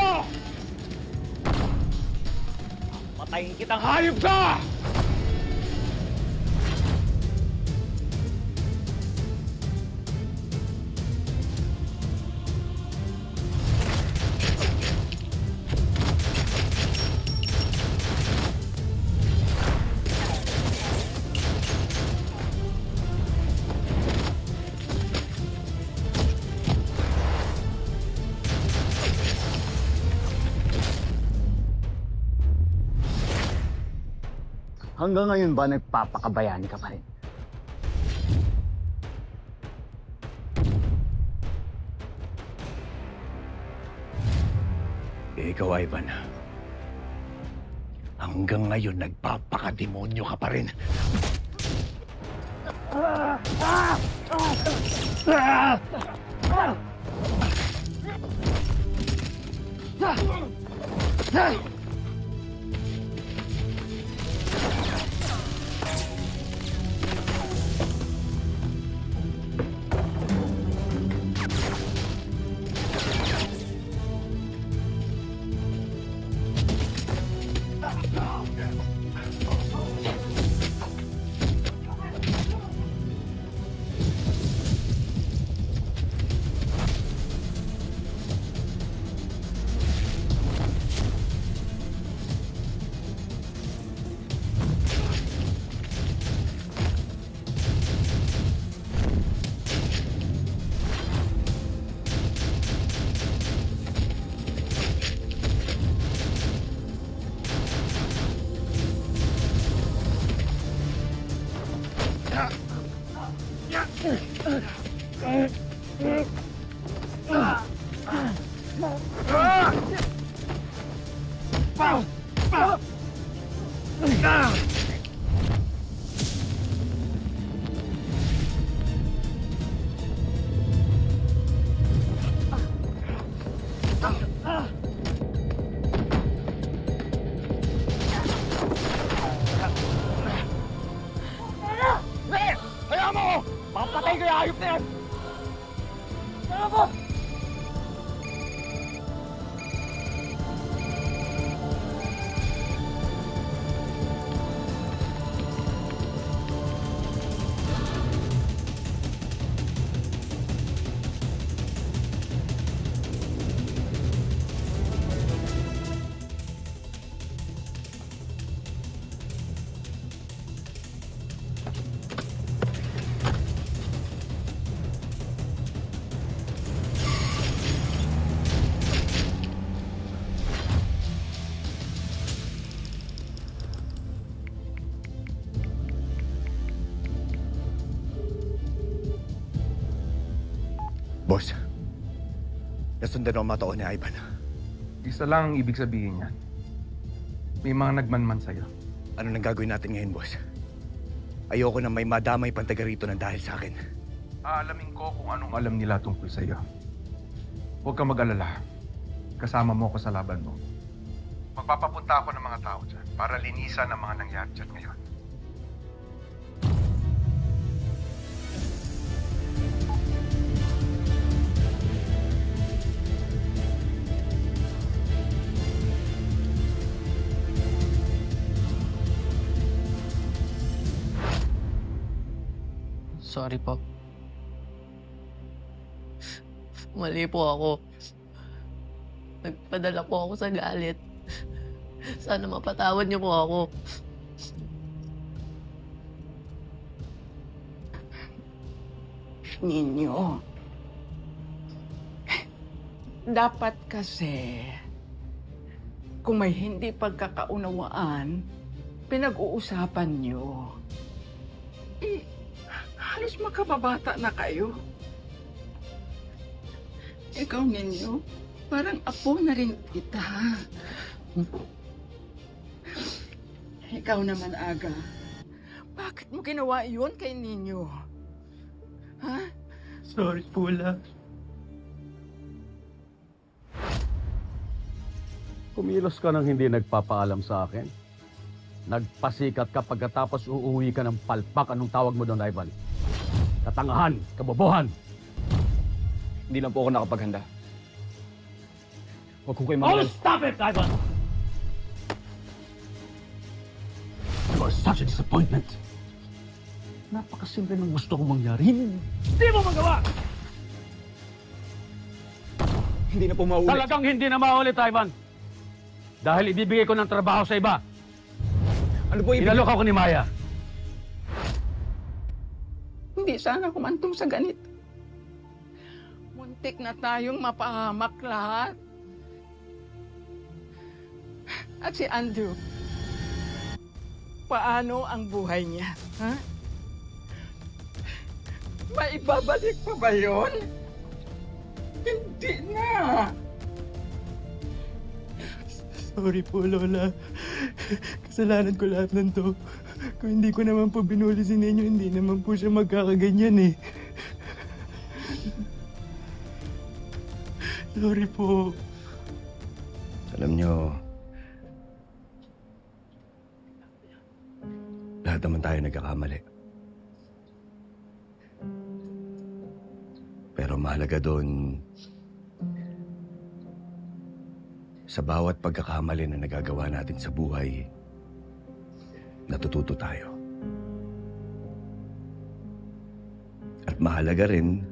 Patayin kitang hayop ka! Hanggang ngayon ba nagpapakabayani ka pa rin? Ikaw, Ivan. Hanggang ngayon, nagpapakademonyo ka pa rin. Kaya mo! Papatay ko yung hayop na yan! Kaya mo! Boss, nasundan ang mga taon ni Ivan. Isa lang ang ibig sabihin niyan. May mga nagmanman sa'yo. Ano nang gagawin natin ngayon, boss? Ayoko na may madamay pang taga rito ng dahil sa akin. Aalamin ko kung anong alam nila tungkol sa'yo. Huwag kang mag-alala. Kasama mo ako sa laban mo. Magpapapunta ako ng mga tao dyan para linisan ang mga nangyari dyan ngayon. Sorry po. Mali po ako. Nagpadala po ako sa galit. Sana mapatawad niyo po ako. Ninyo, dapat kasi, kung may hindi pagkakaunawaan, pinag-uusapan nyo. Halos makababata na kayo. Ikaw ninyo, parang apo na rin kita. Ikaw naman, Aga. Bakit mo ginawa yun kay Ninyo? Ha? Sorry, Pula. Kumilos ka nang hindi nagpapaalam sa akin. Nagpasikat ka pagkatapos uuwi ka ng palpak. Anong tawag mo doon, Ivan? Katangahan, kabobohan. Hindi lang po ako nakapaghanda. Huwag ko kayo Oh, stop it, Ivan! You are such a disappointment. Napakasimple ng gusto kong mangyari. Hindi mo magawa! Hindi na po maulit. Talagang hindi na maulit, Ivan. Dahil ibibigay ko ng trabaho sa iba. Ano po ibigay? Inalok ako ni Maya. Hindi sana kumantong sa ganito. Muntik na tayong mapahamak lahat. At si Andrew, paano ang buhay niya? Ha? Maibabalik pa ba yun? Hindi na. Sorry po, Lola. Kasalanan ko lahat ng to. Kung hindi ko naman po binuli si Ninyo, hindi naman po siya magkakaganyan eh. Sorry po. Alam nyo, lahat naman tayo nagkakamali. Pero mahalaga doon, sa bawat pagkakamali na nagagawa natin sa buhay, natututo tayo. At mahalaga rin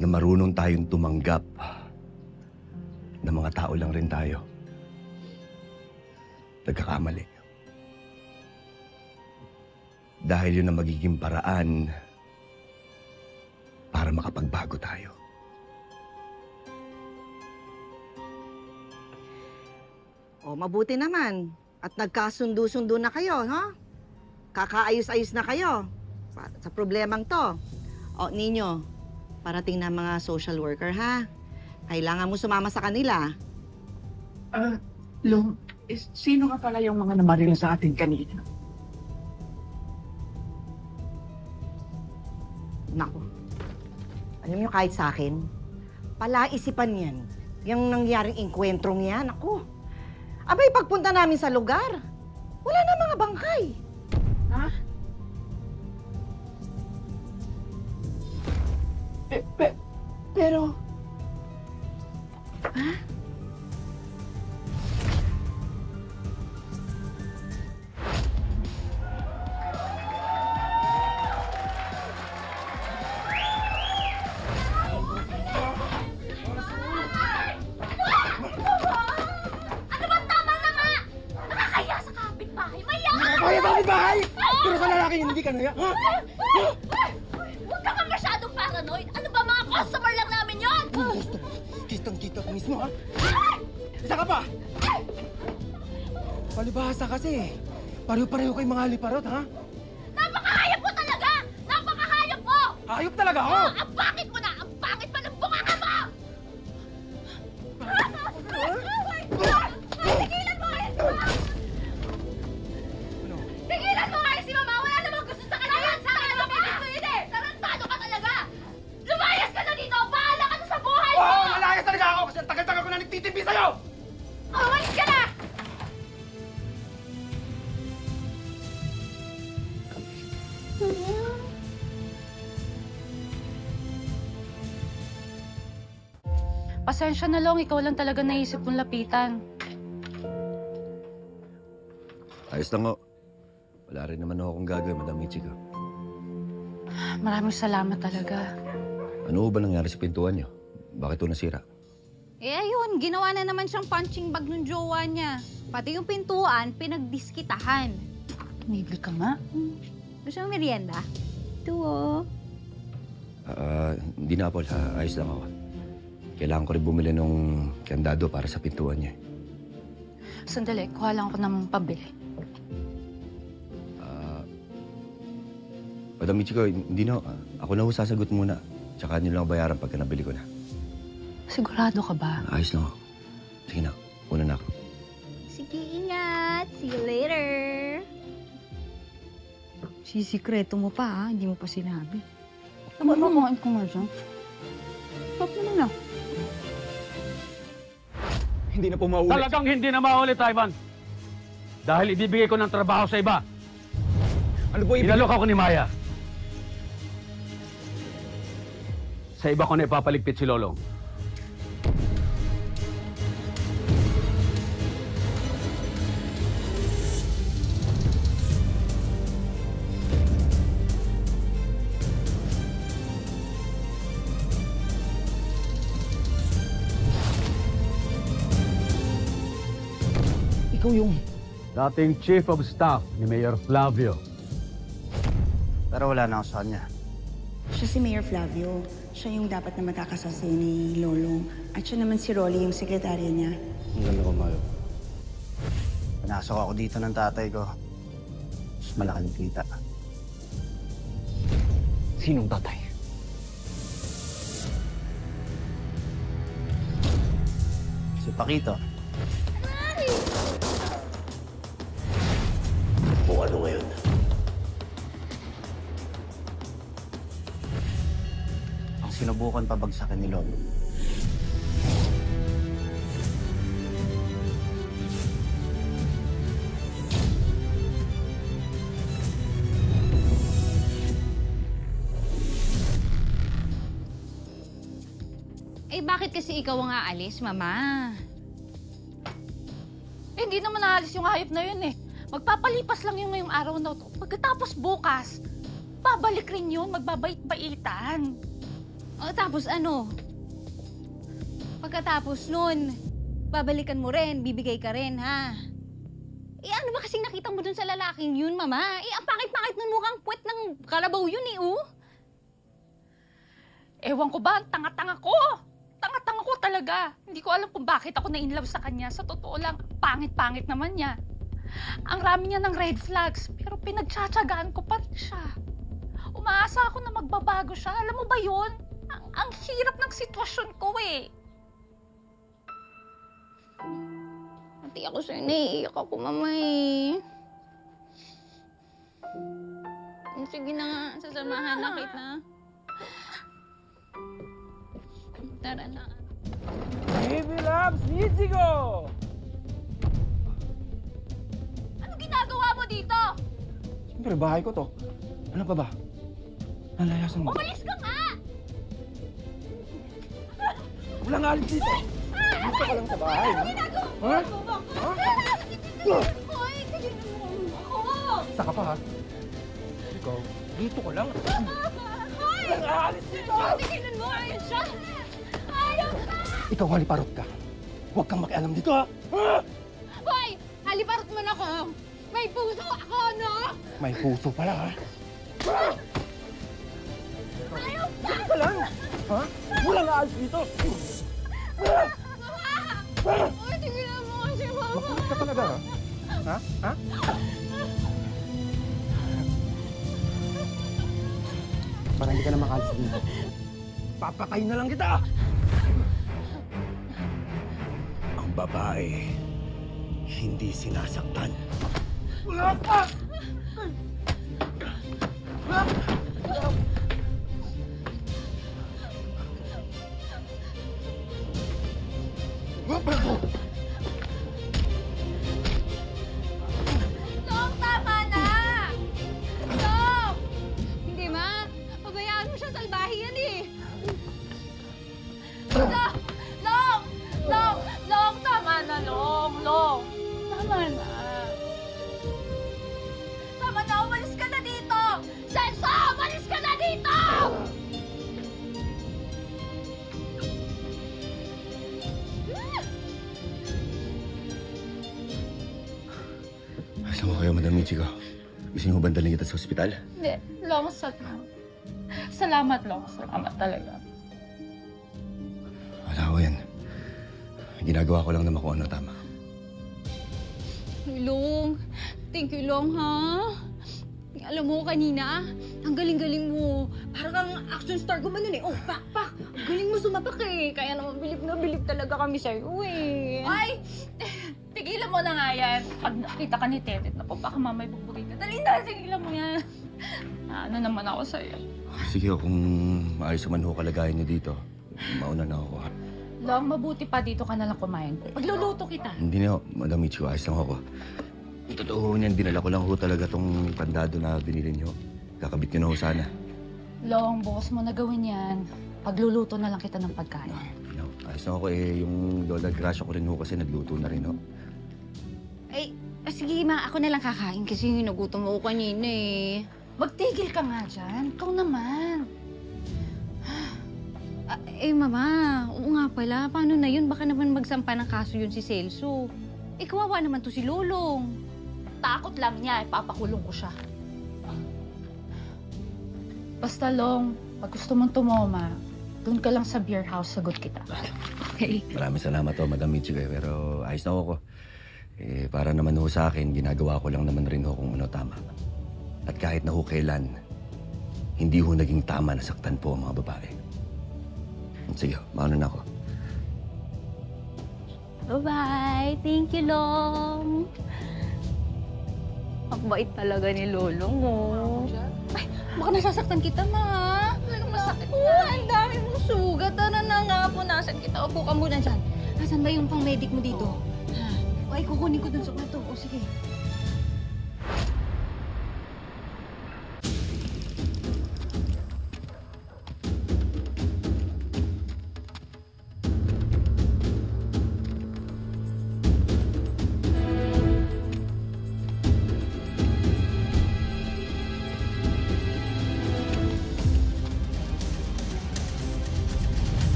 na marunong tayong tumanggap na mga tao lang rin tayo. Nagkakamali. Dahil yun ang magiging paraan para makapagbago tayo. O, mabuti naman. At nagkasundo-sundo na kayo, ha? Kakaayos-ayos na kayo sa problemang to. O, Ninyo, parating na mga social worker, ha? Kailangan mo sumama sa kanila. Long, sino nga pala yung mga namaril sa atin kanina? Naku. Alam niyo, kahit sa akin, palaisipan yan. Yung nangyaring engkwentrong yan, naku. Abay, pagpunta namin sa lugar, wala na mga bangkay. Ha? Pero... Ha? Pero sa lalaking hindi ka naya, ha? Huwag ka kang masyadong paranoid! Ano ba, mga customer lang namin yun? Kitang-kita ka mismo, ha? Isa ka pa! Palibhasa kasi. Pareho-pareho kayong mga haliparot, ha? Napakahayop mo talaga! Napakahayop mo! Hayop talaga ako! Oh, ang pangit mo na! Ang pangit pa ng bunganga mo! Tigilan mo! Tigilan mo nga si Mama! Wala namang gusto sa kanya! Sa akin naman bibituin eh! Tarantado ka talaga! Lumayas ka na dito! Bahala ka na sa buhay mo! Oo, malayas talaga ako kasi ang tagal-tagal ko na nagtitipi sa'yo! Umalis ka na! Pasensya na lang, ikaw lang talaga naisip kong lapitan. Ayos lang ho. Wala rin naman akong gagawin, Madam Michiko. Maraming salamat talaga. Ano ba nangyari sa pintuan niyo? Bakit ito nasira? Eh ayun, ginawa na naman siyang punching bag ng jowa niya. Pati yung pintuan, pinagdiskitahan. Tumigil ka nga. Gusto mo merienda? Ito oh. Hindi na, Paul. Ayos lang ako. Kailangan ko rin bumili ng kandado para sa pintuan niya. Sandali, kuha lang ako ng pabili. Madam Michiko, hindi na. Ako na ho sasagot muna. Tsaka niyo lang bayaran pagka nabili ko na. Sigurado ka ba? Ayos lang ako. Sige na. Una na ako. Sige, ingat. See you later. Sisikreto mo pa, ha? Hindi mo pa sinabi. Tama mo, kumain ko nga dyan. Stop mo na. Hindi na po maulit. Talagang hindi na maulit, Ivan. Dahil ibibigay ko ng trabaho sa iba. Ano po ibigay? Inalok ako ni Maya. Sa iba ko na ipapaligpit si Lolong. Ikaw yung... Dating Chief of Staff ni Mayor Flavio. Pero wala na ako sa kanya. Siya si Mayor Flavio. Siya yung dapat na magkakasasay ni Lolong. At siya naman si Rolly, yung sekretarya niya. Ang ganda ko, Mayo. Pinasok ako dito ng tatay ko. Mas malaking kita. Sinong tatay? Si Paquito. Kung ano ngayon? Ang sinubukan pabagsakin ni Lolo. Eh bakit kasi ikaw ang aalis, Mama? Eh, hindi naman naalis yung hayop na yun eh. Magpapalipas lang yung ngayong araw na ito. Pagkatapos bukas, babalik rin yun, magbabait-baitan. O tapos ano? Pagkatapos nun, babalikan mo rin, bibigay ka rin, ha? Eh ano ba kasing nakita mo dun sa lalaking yun, Mama? Eh ang pangit-pangit nun mukhang puwet ng kalabaw yun eh, oh. Ewan ko ba, ang tanga-tanga ko. Tanga-tanga ko talaga. Hindi ko alam kung bakit ako na-inlove sa kanya. Sa totoo lang, pangit-pangit naman niya. Ang rami niya ng red flags, pero pinagtsatsagaan ko pa rin siya. Umaasa ako na magbabago siya. Alam mo ba yun? Ang hirap ng sitwasyon ko eh. Pati ako sa'yo, naiiyak ako, Mama eh. Sige na nga, sasamahan na kita. Tara na. Baby loves Michigo! Ano ginagawa mo dito? Siyempre, bahay ko to. Ano pa ba? Nalayasan mo. Umalis ka nga! Walang alis dito. Dito ka lang sa bahay. Ano ginagawa mo? Ha? Hoy, tignan mo ako! Saka pa ha? Ikaw, dito ka lang. Hoy! Walang aalis dito! Tignan mo, ayun siya! Ayaw ka! Ikaw, haliparot ka. Huwag kang makialam dito ha? Hoy! Haliparot man ako! May puso ako, no? May puso pala ha? Ayaw ka! Dito ka lang! Ha? Walang aalis dito! Hoy, tignan mo kasi, Mama! Makulit ka talaga ha? Ha? Ha? Parang hindi ka na makaalis dito. Papatayin na lang kita! Ang babae, hindi sinasaktan. Long, tama na! Long! Hindi, Ma. Pabayaan mo siya, salbahe yan eh. Long! Long! Long! Long! Tama na, Long! Long! Tama na. Tama na, kayo, Madam Michiko? Gusto niyo ba dalhin kita sa ospital? Hindi. Long, salamat, Long. Salamat talaga. Wala ko yan. Ginagawa ko lang naman kung ano tama. Long, thank you, Long, ha? Alam mo, kanina, ang galing-galing mo. Parang kang action star gumanon eh. Oh, pak! Ang galing mo sumapak eh. Kaya naman bilib talaga kami sa'yo eh. Ay! Tigilan mo na nga yan. Pag nakita ka ni Tedet na po, baka mamay bugbugin ka. Dali na, tigilan mo yan. Ano naman ako sa'yo? Sige, kung maayos naman ho kalagayan niyo dito, mauna na ako. Long, mabuti pa dito ka nalang kumain. Pagluluto kita. Hindi na ho, Madam Michiko, ayos lang ako. Totoo niyan, dinala ko lang ho talaga tong kandado na binili niyo. Kakabit niyo na ho sana. Long, bukas mo na gawin yan. Pagluluto na lang kita ng pagkain. Ayos lang ako eh, yung Lola Gracia ko rin ho kasi nagluto na rin ho. Ay, sige ma, ako na lang kakain kasi nagutom ako kanina eh. Magtigil ka nga dyan. Ikaw naman. Mama, oo nga pala. Paano na yun? Baka naman magsampa ng kaso yun si Celso. Kawawa naman to si Lolong. Takot lang niya, ipapakulong ko siya. Basta, Long, pag gusto mong tumoma, doon ka lang sa beer house, sagot kita. Okay? Maraming salamat ho, Madam Michiko, pero ayos na ako. Para naman ho sa akin, ginagawa ko lang naman rin ho kung ano tama. At kahit na ho kailan, hindi ho naging tama na saktan po ang mga babae. Sige, mauna na ako. Bye-bye! Thank you, Long! Ang bait talaga ni Lolong, oh. Ay, baka nasasaktan kita, ma. Masakit na. Oo, ang dami mong sugat. Tara na nga po, nasan kita. Upo ka muna dyan. Nasaan ba yung pang-medic mo dito? Ha? O, ay, kukunin ko dun sa kwarto. O, sige.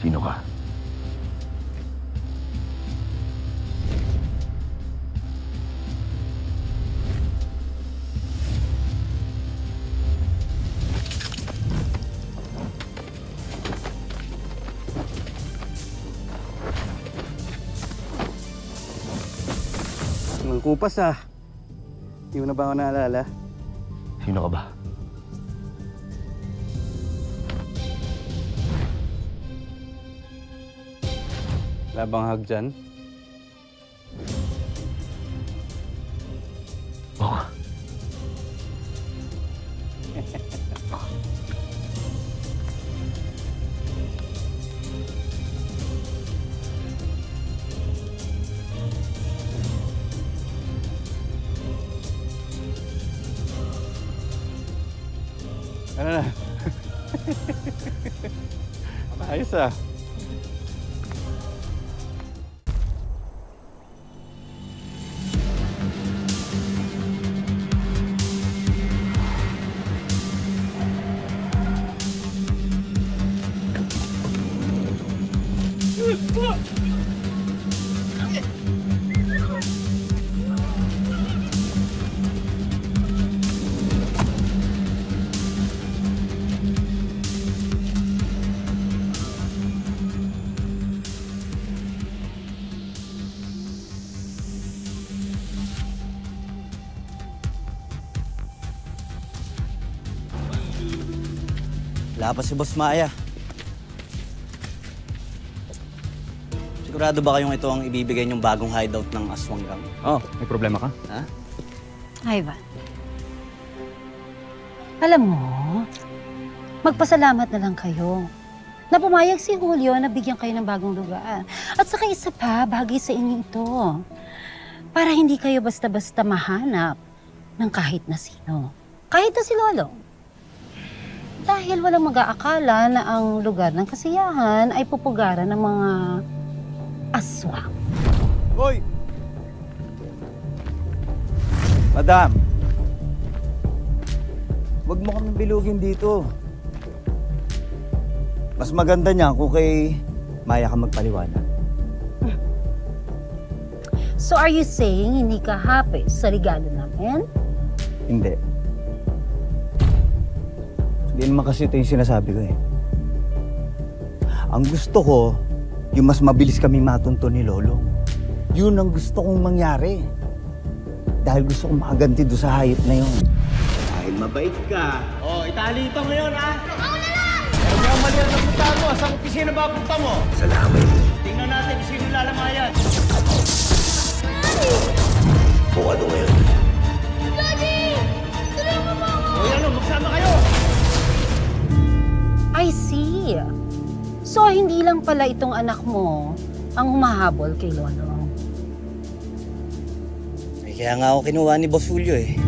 Sino ka? Kupas ah. Hindi mo na ba ako naalala? Sino ka ba? Wala bang hug dyan? Oo. Ano na? Ayos ah. Wala pa si Boss Maya. Sigurado ba kayong ito ang ibibigay niyong bagong hideout ng Aswang Gang? Oh, may problema ka? Ha? Ivan, alam mo, magpasalamat na lang kayo na pumayag si Julio na bigyan kayo ng bagong lugar. At saka isa pa, bagay sa inyo ito. Para hindi kayo basta-basta mahanap ng kahit na sino. Kahit na si Lolo. Dahil walang mag-aakala na ang lugar ng kasiyahan ay pupugaran ng mga aswang. Hoy! Madam! Huwag mo kaming bilugin dito. Mas maganda niya kung kay Maya ka magpaliwanag. So are you saying hindi ka happy sa regalo namin? Hindi. Hindi naman kasi ito yung sinasabi ko eh. Ang gusto ko, yung mas mabilis kami matunto ni Lolong. Yun ang gusto kong mangyari. Dahil gusto kong makaganti doon sa hayop na yun. Dahil mabait ka. Oh, itali ito ngayon, ha? Ako na lang! Huwag mo ang mali ang napuntahan mo. Saan opisina ba punta mo? Salamat. Tingnan natin kung sino lalamayan. Kung ano ngayon? Daddy! Tulungan mo ako! O yan, magsama kayo! I see. So hindi lang pala itong anak mo ang humahabol kay Lolo. Kaya nga ako kinuha ni Boss Julio eh.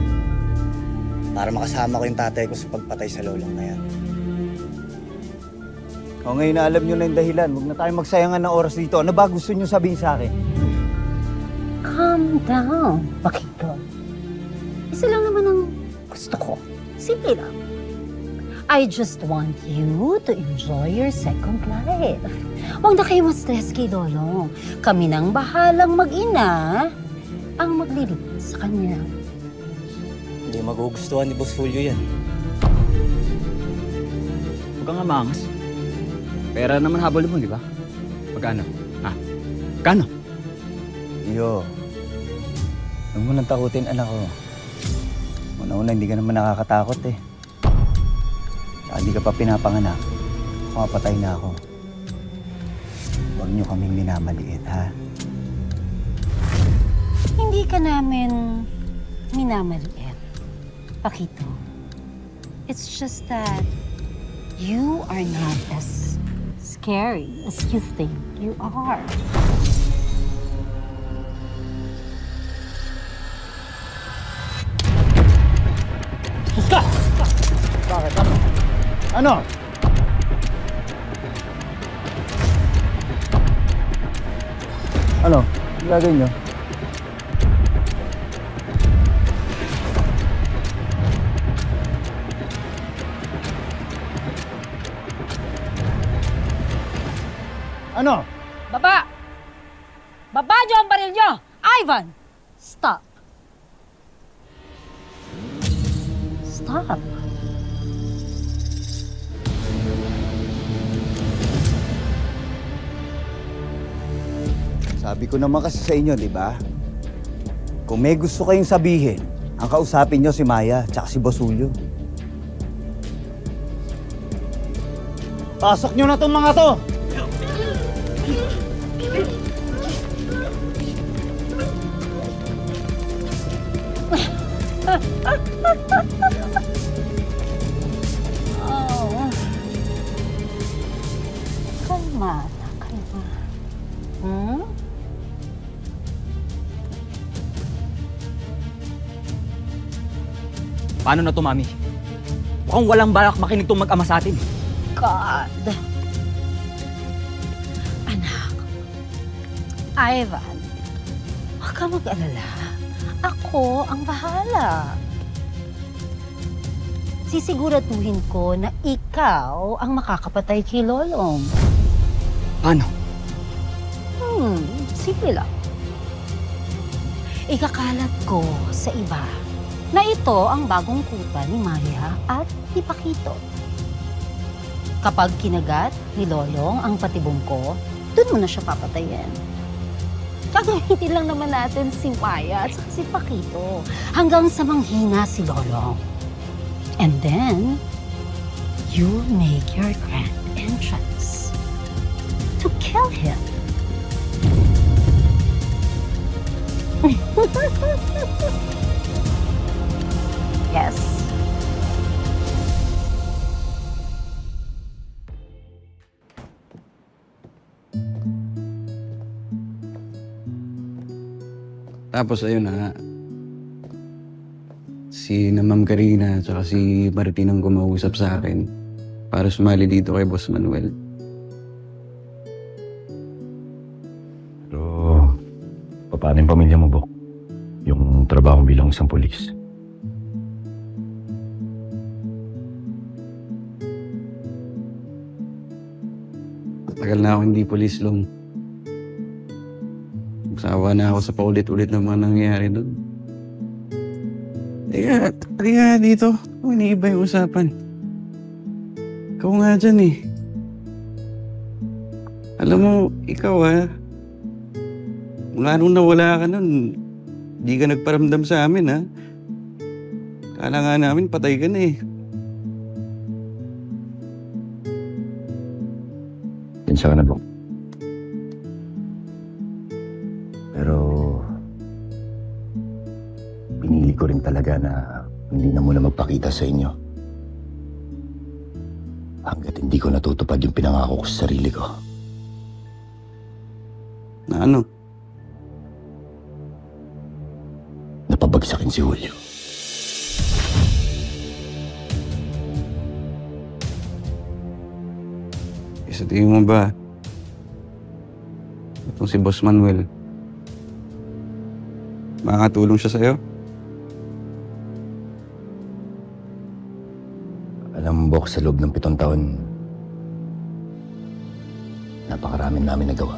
Para makasama ko yung tatay ko sa pagpatay sa lolong na yan. O ngayon na alam nyo na yung dahilan. Huwag na tayo magsayangan ng oras dito. Ano ba gusto nyo sabihin sa akin? Calm down, Paquito. Isa lang naman ang gusto ko. Simple lang. I just want you to enjoy your second life. Huwag na kayo ma-stress kay Lolo. Kami nang bahalang mag-ina ang magliligtas sa kanya. Hindi magugustuhan ni Boss Julio yan. Huwag kang amangas. Pera naman habol mo, di ba? Magkano? Ha? Magkano? Iyo. Huwag mo nang takutin, anak ko. Una-una, hindi ka naman nakakatakot eh. Saka hindi ka pa pinapanganak. Mapatay na ako. Huwag niyo kaming minamaliit, ha? Hindi ka namin minamaliit, Paquito. It's just that you are not as scary as you think you are. Suska! Bakit? Ano? Ano? Gagawin niyo? Ano? Baba! Baba niyo ang baril niyo! Ivan! Stop! Stop! Sabi ko naman kasi sa inyo, di ba? Kung may gusto kayong sabihin, ang kausapin niyo si Maya tsaka si Boss Julio. Pasok nyo na tong mga to! Oh. Kalma na, kalma. Hmm? Paano na to, Mami? Mukhang walang balak makinig tong mag-ama sa atin. God. Anak. Ivan, huwag ka mag-alala. Ako ang bahala. Sisiguraduhin ko na ikaw ang makakapatay kay Lolong. Paano? Simple lang. Ikakalat ko sa iba na ito ang bagong kuta ni Maya at ni Paquito. Kapag kinagat ni Lolong ang patibong ko, doon mo na siya papatayin. Gagamitin lang naman natin si Maya at si Paquito hanggang sa manghina si Lolong. And then, you make your grand entrance to kill him. Yes. Tapos ayun na, si na Ma'am Karina at si Martin ang kumausap sa akin para sumali dito kay Boss Manuel. Pero, paano yung pamilya mo, Bok? Yung trabaho bilang isang polis. Tagal na ako hindi polis, Long. Sawa na ako sa paulit-ulit ng mga nangyayari doon. Teka dito. Iniiba yung usapan. Ikaw nga dyan eh. Alam mo, ikaw mula nung nawala ka nun, di ka nagparamdam sa amin ha. Kala nga namin patay ka na eh. Pinsya ka na, Bok. Pero, pinili ko rin talaga na hindi na muna magpakita sa inyo. Hanggat hindi ko natutupad yung pinangako ko sa sarili ko. Na ano? Napabagsakin si Julio. Sa tingin mo ba, itong si Boss Manuel, makakatulong siya sa'yo? Alam mo, Bok, sa loob ng 7 taon, napakarami namin nagawa.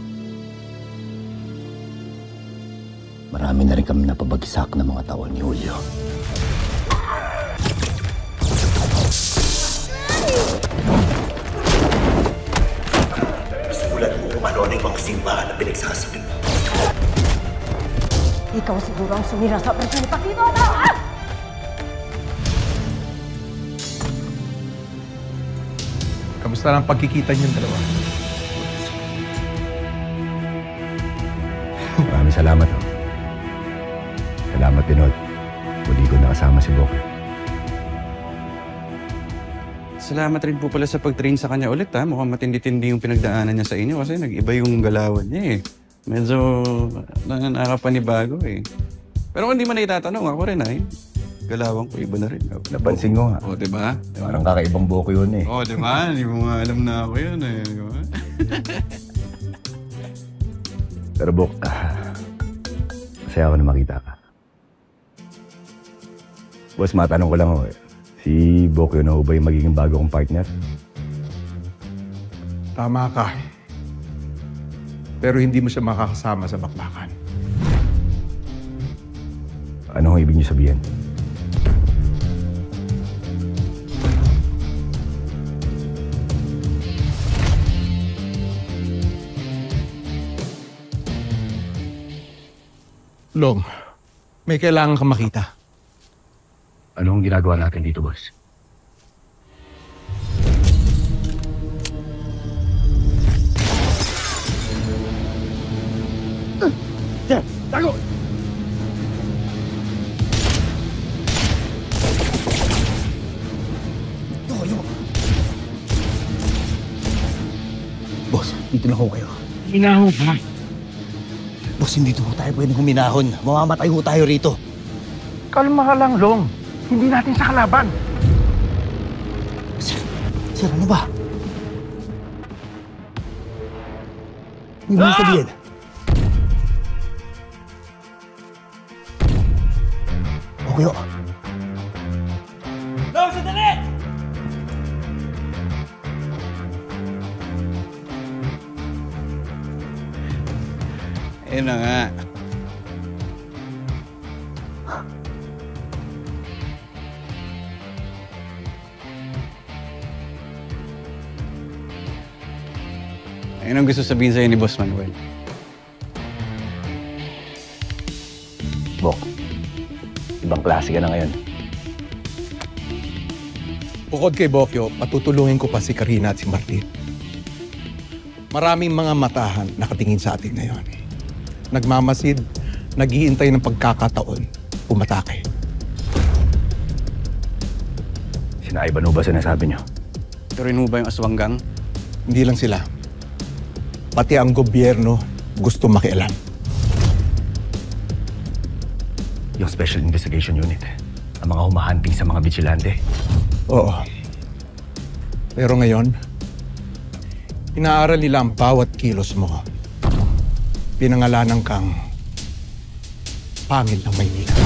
Marami na rin kami napabagsak ng mga tao ni Julio. Simulan mo kung ano yung mga simbahan na pinagsasabi mo. Ikaw siguro ang sumira sa operasyon ni Pakito, ano? Kamusta lang pagkikita niyong dalawa? Maraming salamat. Salamat din, Od. Muli ko nakasama si Bok. Salamat rin po pala sa pag-train sa kanya ulit ha. Mukhang matindi-tindi yung pinagdaanan niya sa inyo kasi nag-iba yung galawan niya eh. Medyo nakakapanibago eh. Pero kung hindi man itatanong, ako rin ay. Galawan ko, iba na rin. Napansin ko nga. O, diba? Parang kakaibang Boko yun eh. O, diba? Hindi mo nga alam na ako yun eh. Diba? Pero Bok, masaya ako na makita ka. Boss, matanong ko lang ako eh. Si Bokyo na ho ba yung magiging bago kong partner? Tama ka. Pero hindi mo siya makakasama sa bakbakan. Ano ang ibig niyo sabihin? Long, may kailangan kang makita. Ano ang ginagawa natin dito, boss? Sir, tago! Boss, dito na ho kayo. Hinaho ba? Boss, hindi to tayo pwedeng huminahon. Mamamatay ho tayo rito. Kalma ka lang, Long. Hindi natin sa kalaban. Sir, ano ba? Hindi mo sabihin. Okay ho. Long, sandali! Ayun na nga. Ayun ang gusto sabihin sa'yo ni Boss Manuel. Bok, ibang klase ka na ngayon. Bukod kay Bokyo, patutulungin ko pa si Karina at si Martin. Maraming mga matahan nakatingin sa atin ngayon. Nagmamasid, nag-iintay ng pagkakataon, umatake. Sina Ivan ho ba sinasabi niyo? Ito rin ho ba yung aswanggang? Hindi lang sila. Pati ang gobyerno gusto makialam. Yung Special Investigation Unit, ang mga humahunting sa mga vigilante. Oo. Pero ngayon, inaaral nila ang bawat kilos mo. Pinangalanan kang pangil ng Maynila.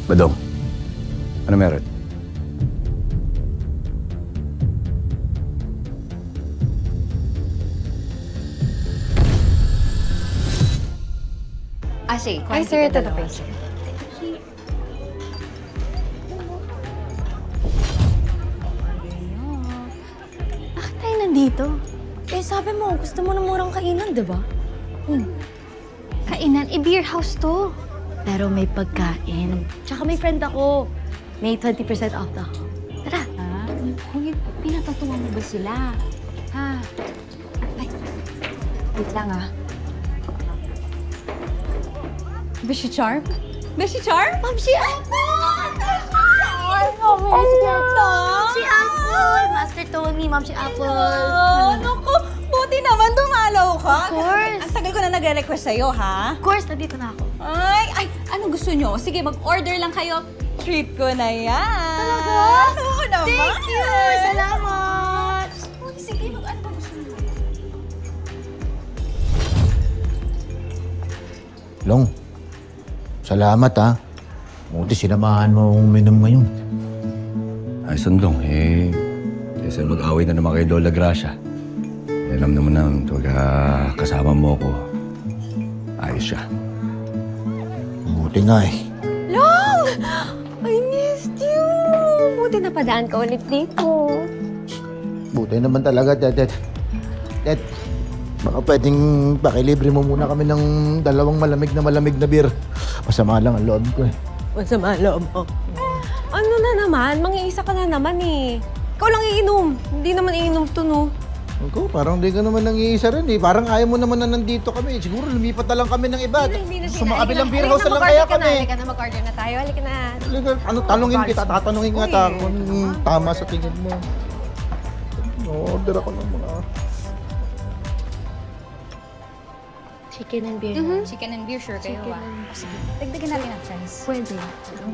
Badong, ano meron? Sige. Ay, sir, ito na po, sir. Bakit tayo nandito? Eh, sabi mo, gusto mo ng murang kainan, di ba? Kainan? Beer house to. Pero may pagkain. Tsaka may friend ako. May 20% off daw. Tara. Kung pinatatuwa mo ba sila? Ha? Ay, wait lang Beshi Charm? Beshi Charm? Mamsi Apple! Mamsi Apple! Master Tony, Mamsi Apple. Naku, buti naman dumalaw ka. Of course. Ang tagal ko na nagre-request sa'yo, ha? Of course, nandito na ako. Ay, anong gusto nyo? Sige, mag-order lang kayo. Treat ko na yan. Talaga? Oo naman. Thank you! Salamat! Uy, sige, ano ba gusto nyo? Long, salamat ha. Buti sinamahan mo uminom ngayon. Ay, Sandong, kaysa mag-away na naman kay Lola Gracia. Alam naman na, kasama mo ako, ayos siya. Buti nga eh. Long! I missed you! Buti napadaan ka ulit dito. Buti naman talaga, Dad. Baka pwedeng pakilibre mo muna kami ng 2 malamig na beer. Masama lang ang loob ko eh. Masama loob mo. Ano na naman? Mangiisa ka na naman eh. Ikaw lang iinom. Hindi naman iinom to, no? Ako, parang di ka naman nang-iisa rin eh. Parang ayaw mo naman na nandito kami. Siguro lumipat na lang kami ng iba. Sumakabilang beer house na lang kaya kami. Halika na, mag-order na tayo. Halika na. Tanungin kita, tatanungin nga kung tama sa tingin mo. Order ako ng mga... Chicken and beer. Chicken and beer, sure kayo ba? Sige. Dagdagan natin ang fries. Pwede.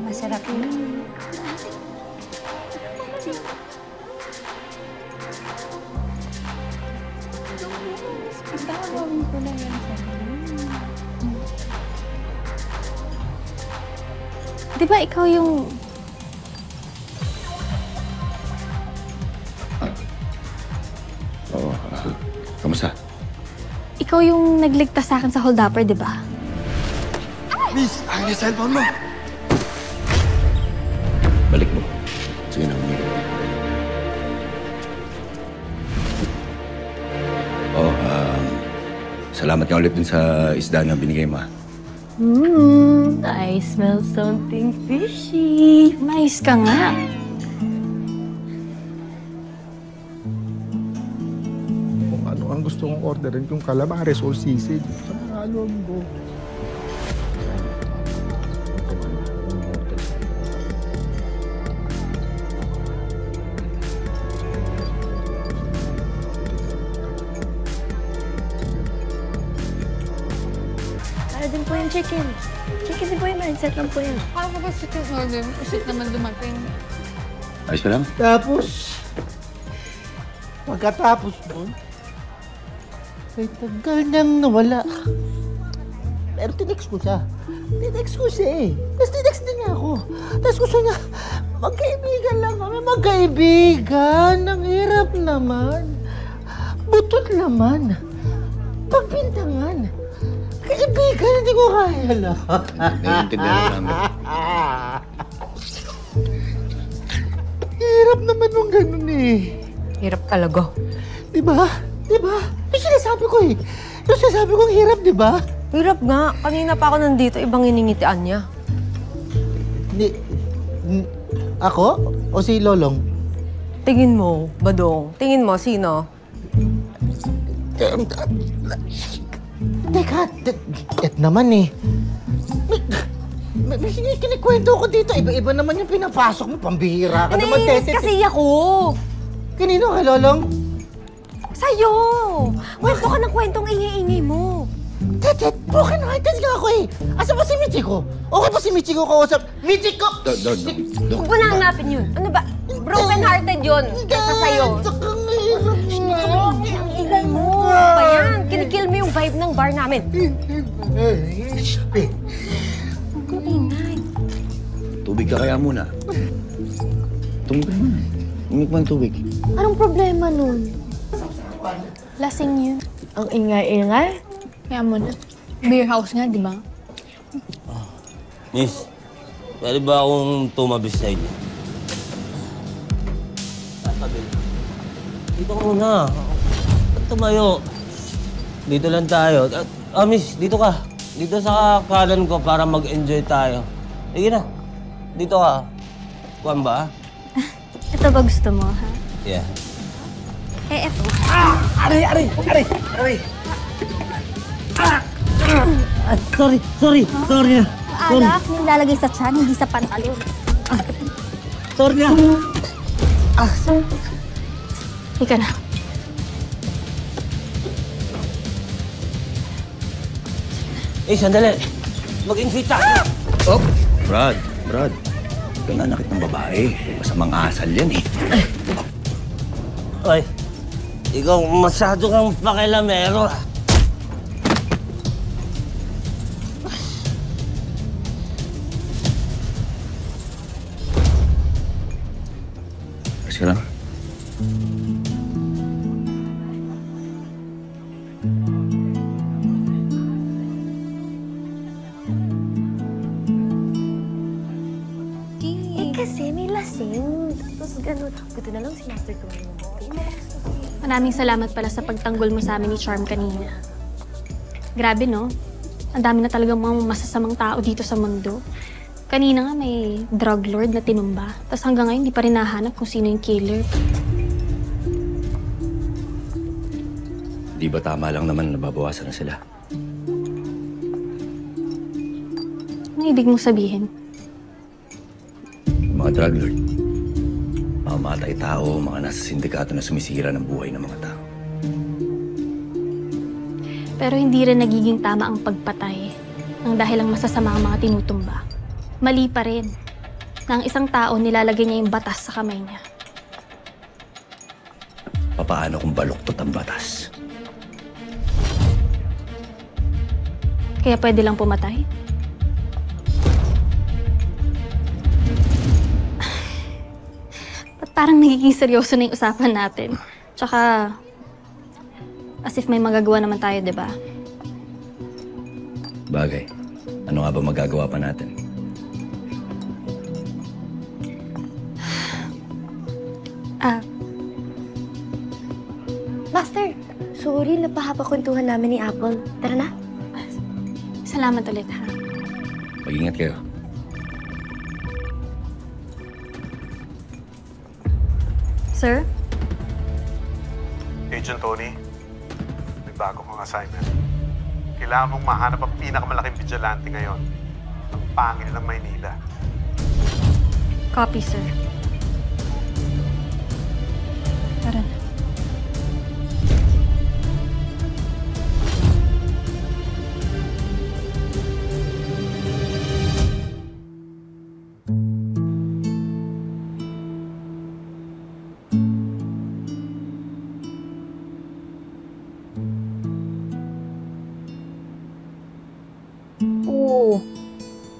Masarap yun. Tawagin ko na yan sa'yo. Di ba ikaw yung... Oo, kamusta? Ikaw yung nagligtas sa akin sa hold-upper, di ba? Miss, akin yung cellphone mo. Balik mo. Sige na, umigo. Salamat nga ulit dun sa isda na binigay mo. I smell something fishy. Mais ka nga. Kung ano ang gusto kong orderin, kung calamares o sisig. Ano mo? Para din po yung chicken. Chicken din po yung mindset lang po yan. Ako ba chicken order? Kasi naman dumating. Ayos ka lang? Tapos, pagkatapos nun, ay tagal niyang nawala. Pero tinext ko siya. Tapos tinext din niya ako. Tapos gusto niya, magkaibigan lang kami. Magkaibigan. Ang hirap naman. Butot naman. Pagbintangan. Kaibigan, hindi ko kaya lang. Naiintindihan namin. hirap naman nung ganun eh. Hirap talaga. Diba? Diba? Yung sinasabi ko eh. Yung sinasabi ko hirap, diba? Hirap nga. Kanina pa ako nandito, ibang iningitian niya. Ako? O si Lolong? Tingin mo, Badong. Tingin mo, sino? Teka, et naman eh. May kinikwento ko dito. Iba-iba naman yung pinapasok mo. Pambihira ka naman, Tete. Kasi ako. Kanino kay Lolong? Sa'yo! Kwento ka ng kwentong ingay-ingay mo. Tete, broken hearted nga ako eh. Asa ba si Michiko? Okay ba si Michiko kausap? Michiko! Huwag mo na hanapin yun. Ano ba? Broken hearted yun. Kesa sa'yo. Ang ingay mo. Ano ba yan? Kinikill mo yung vibe ng bar namin. Ang ingay. Tubig ka kaya muna. Tumig ka muna. Umig mo ng tubig. Anong problema nun? Lasing yun. Ang ingay-ingay? Kaya mo na. Beer house nga, di ba? Miss, pwede ba akong tumabis sa inyo? Dito ka muna. Ba't tumayo? Dito lang tayo. Miss, dito ka. Dito sa kanan ko para mag-enjoy tayo. Sige na. Dito ka. Kuwan ba? Ito ba gusto mo, ha? Yeah. Eh, eto. Aray! Sorry na. Alak, nilalagay sa tiyan, hindi sa pantalon. Sorry na. Ika na. Sandali. Mag-enjoy tayo. Oh, Brad. Huwag ka nanakit ng babae. Masamang asal yan eh. Oy, ikaw masyado kang pakilamero. Kasi lang. Kasi may lasing. Tapos gano'n. Buti na lang si Master Tony mo. Maraming salamat pala sa pagtanggol mo sa amin ni Charm kanina. Grabe, no? Ang dami na talagang mga masasamang tao dito sa mundo. Kanina nga may drug lord na tinumba. Tapos hanggang ngayon, di pa rin nahanap kung sino yung killer. Di ba tama lang naman nababawasan na sila? Ano ibig mong sabihin? Mga drug lord. Mamamatay tao, mga nasa sindikato na sumisira ng buhay ng mga tao. Pero hindi rin nagiging tama ang pagpatay nang dahil ang masasama ang mga tinutumba. Mali pa rin na ang isang tao nilalagay niya yung batas sa kamay niya. Papaano kung baluktot ang batas? Kaya pwede lang pumatay? Parang nagiging seryoso na yung usapan natin. Tsaka, as if may magagawa naman tayo, di ba? Bagay. Ano nga ba magagawa pa natin? Master, sorry, napahapakwentuhan namin ni Apple. Tara na. Salamat ulit, ha? Mag-ingat kayo. Sir? Agent Tony, may bago kong assignment. Kailangan mong mahanap ang pinakamalaking vigilante ngayon. Ang pangil ng Maynila. Copy, sir. Tara na.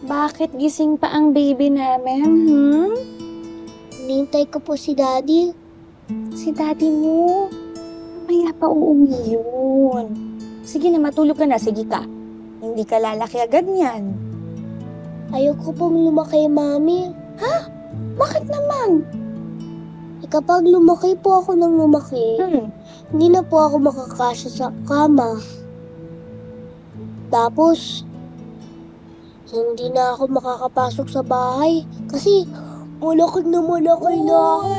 Bakit gising pa ang baby namin, Nintay ko po si Daddy. Si Daddy mo? Mamaya pa uuwi yun. Sige na, matulog ka na. Sige ka. Hindi ka lalaki agad niyan. Ayoko pong lumaki, Mami. Ha? Bakit naman? Kapag lumaki po ako ng lumaki, hindi na po ako makakasya sa kama. Tapos, hindi na ako makakapasok sa bahay kasi malaki na ako.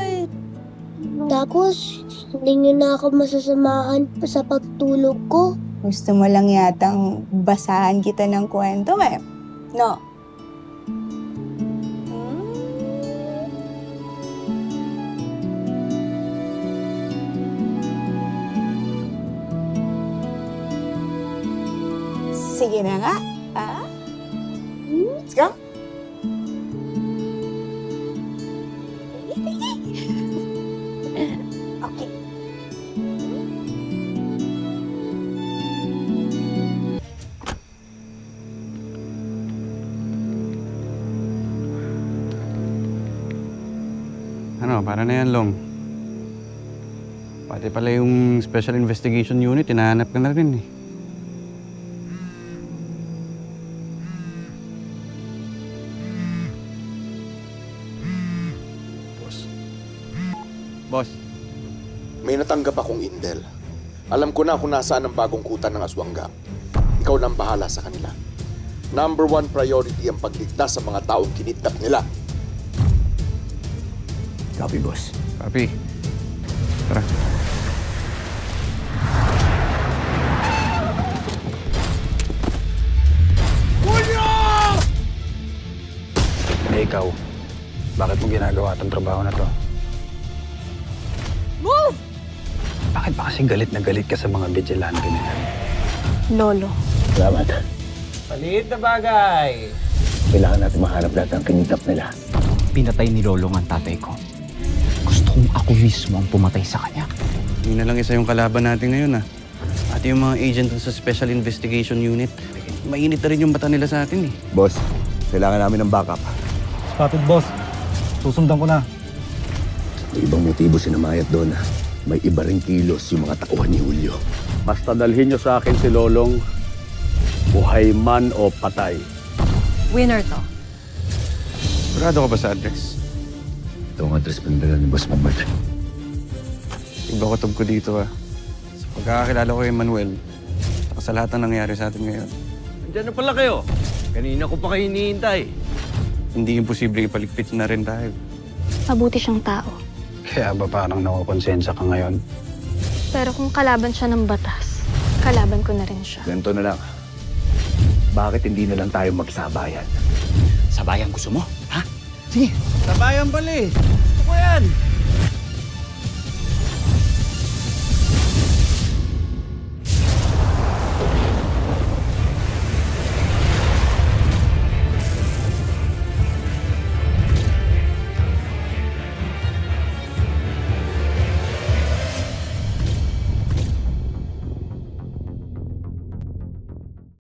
Tapos, hindi niyo na ako masasamahan pa sa pagtulog ko. Gusto mo lang yatang basahan kita ng kwento eh. No? Sige na nga. Let's go. Okay. Ano, para na yan, Long. Pati pala yung Special Investigation Unit, hinahanap ka na rin eh. Boss. May natanggap akong intel. Alam ko na kung nasaan ang bagong kuta ng Aswang Gang. Ikaw nang bahala sa kanila. Number 1 priority ang pagligtas sa mga taong kinidnap nila. Copy, boss. Copy. Tara. Julio! Eh, ikaw, bakit mo ginagawa itong trabaho na to? Move! Bakit ba kasi galit na galit ka sa mga vigilante nila? Lolo. Salamat. Maliit na bagay. Kailangan natin mahanap lahat ang kinidnap nila. Pinatay ni Lolong ang tatay ko. Gusto kong ako mismo ang pumatay sa kanya. Hindi na lang isa yung kalaban natin ngayon, ah. At yung mga agent sa Special Investigation Unit, mainit na rin yung mata nila sa atin, eh. Boss, kailangan namin ng backup. Spotted, boss. Susundan ko na. May ibang motibo si Namayat doon. May iba ring kilos yung mga tauhan ni Julio. Basta dalhin niyo sa akin si Lolong, buhay man o patay. Winner to. Sigurado ka ba sa address? Ito ang address pinadala ni Boss Mamad. Iba ko ko dito, ah. Sa pagkakakilala ko kay Manuel, saka sa lahat ng nangyari sa atin ngayon. Andiyan na pala kayo. Kanina ko pa kayo hinihintay. Hindi imposible ipaligpit na rin tayo. Mabuti siyang tao. Kaya ba parang nakukonsensya ka ngayon? Pero kung kalaban siya ng batas, kalaban ko na rin siya. Ganito na lang. Bakit hindi na lang tayo magsabayan? Sabayan gusto mo? Ha? Sige. Sabayan pala eh. Gusto ko yan.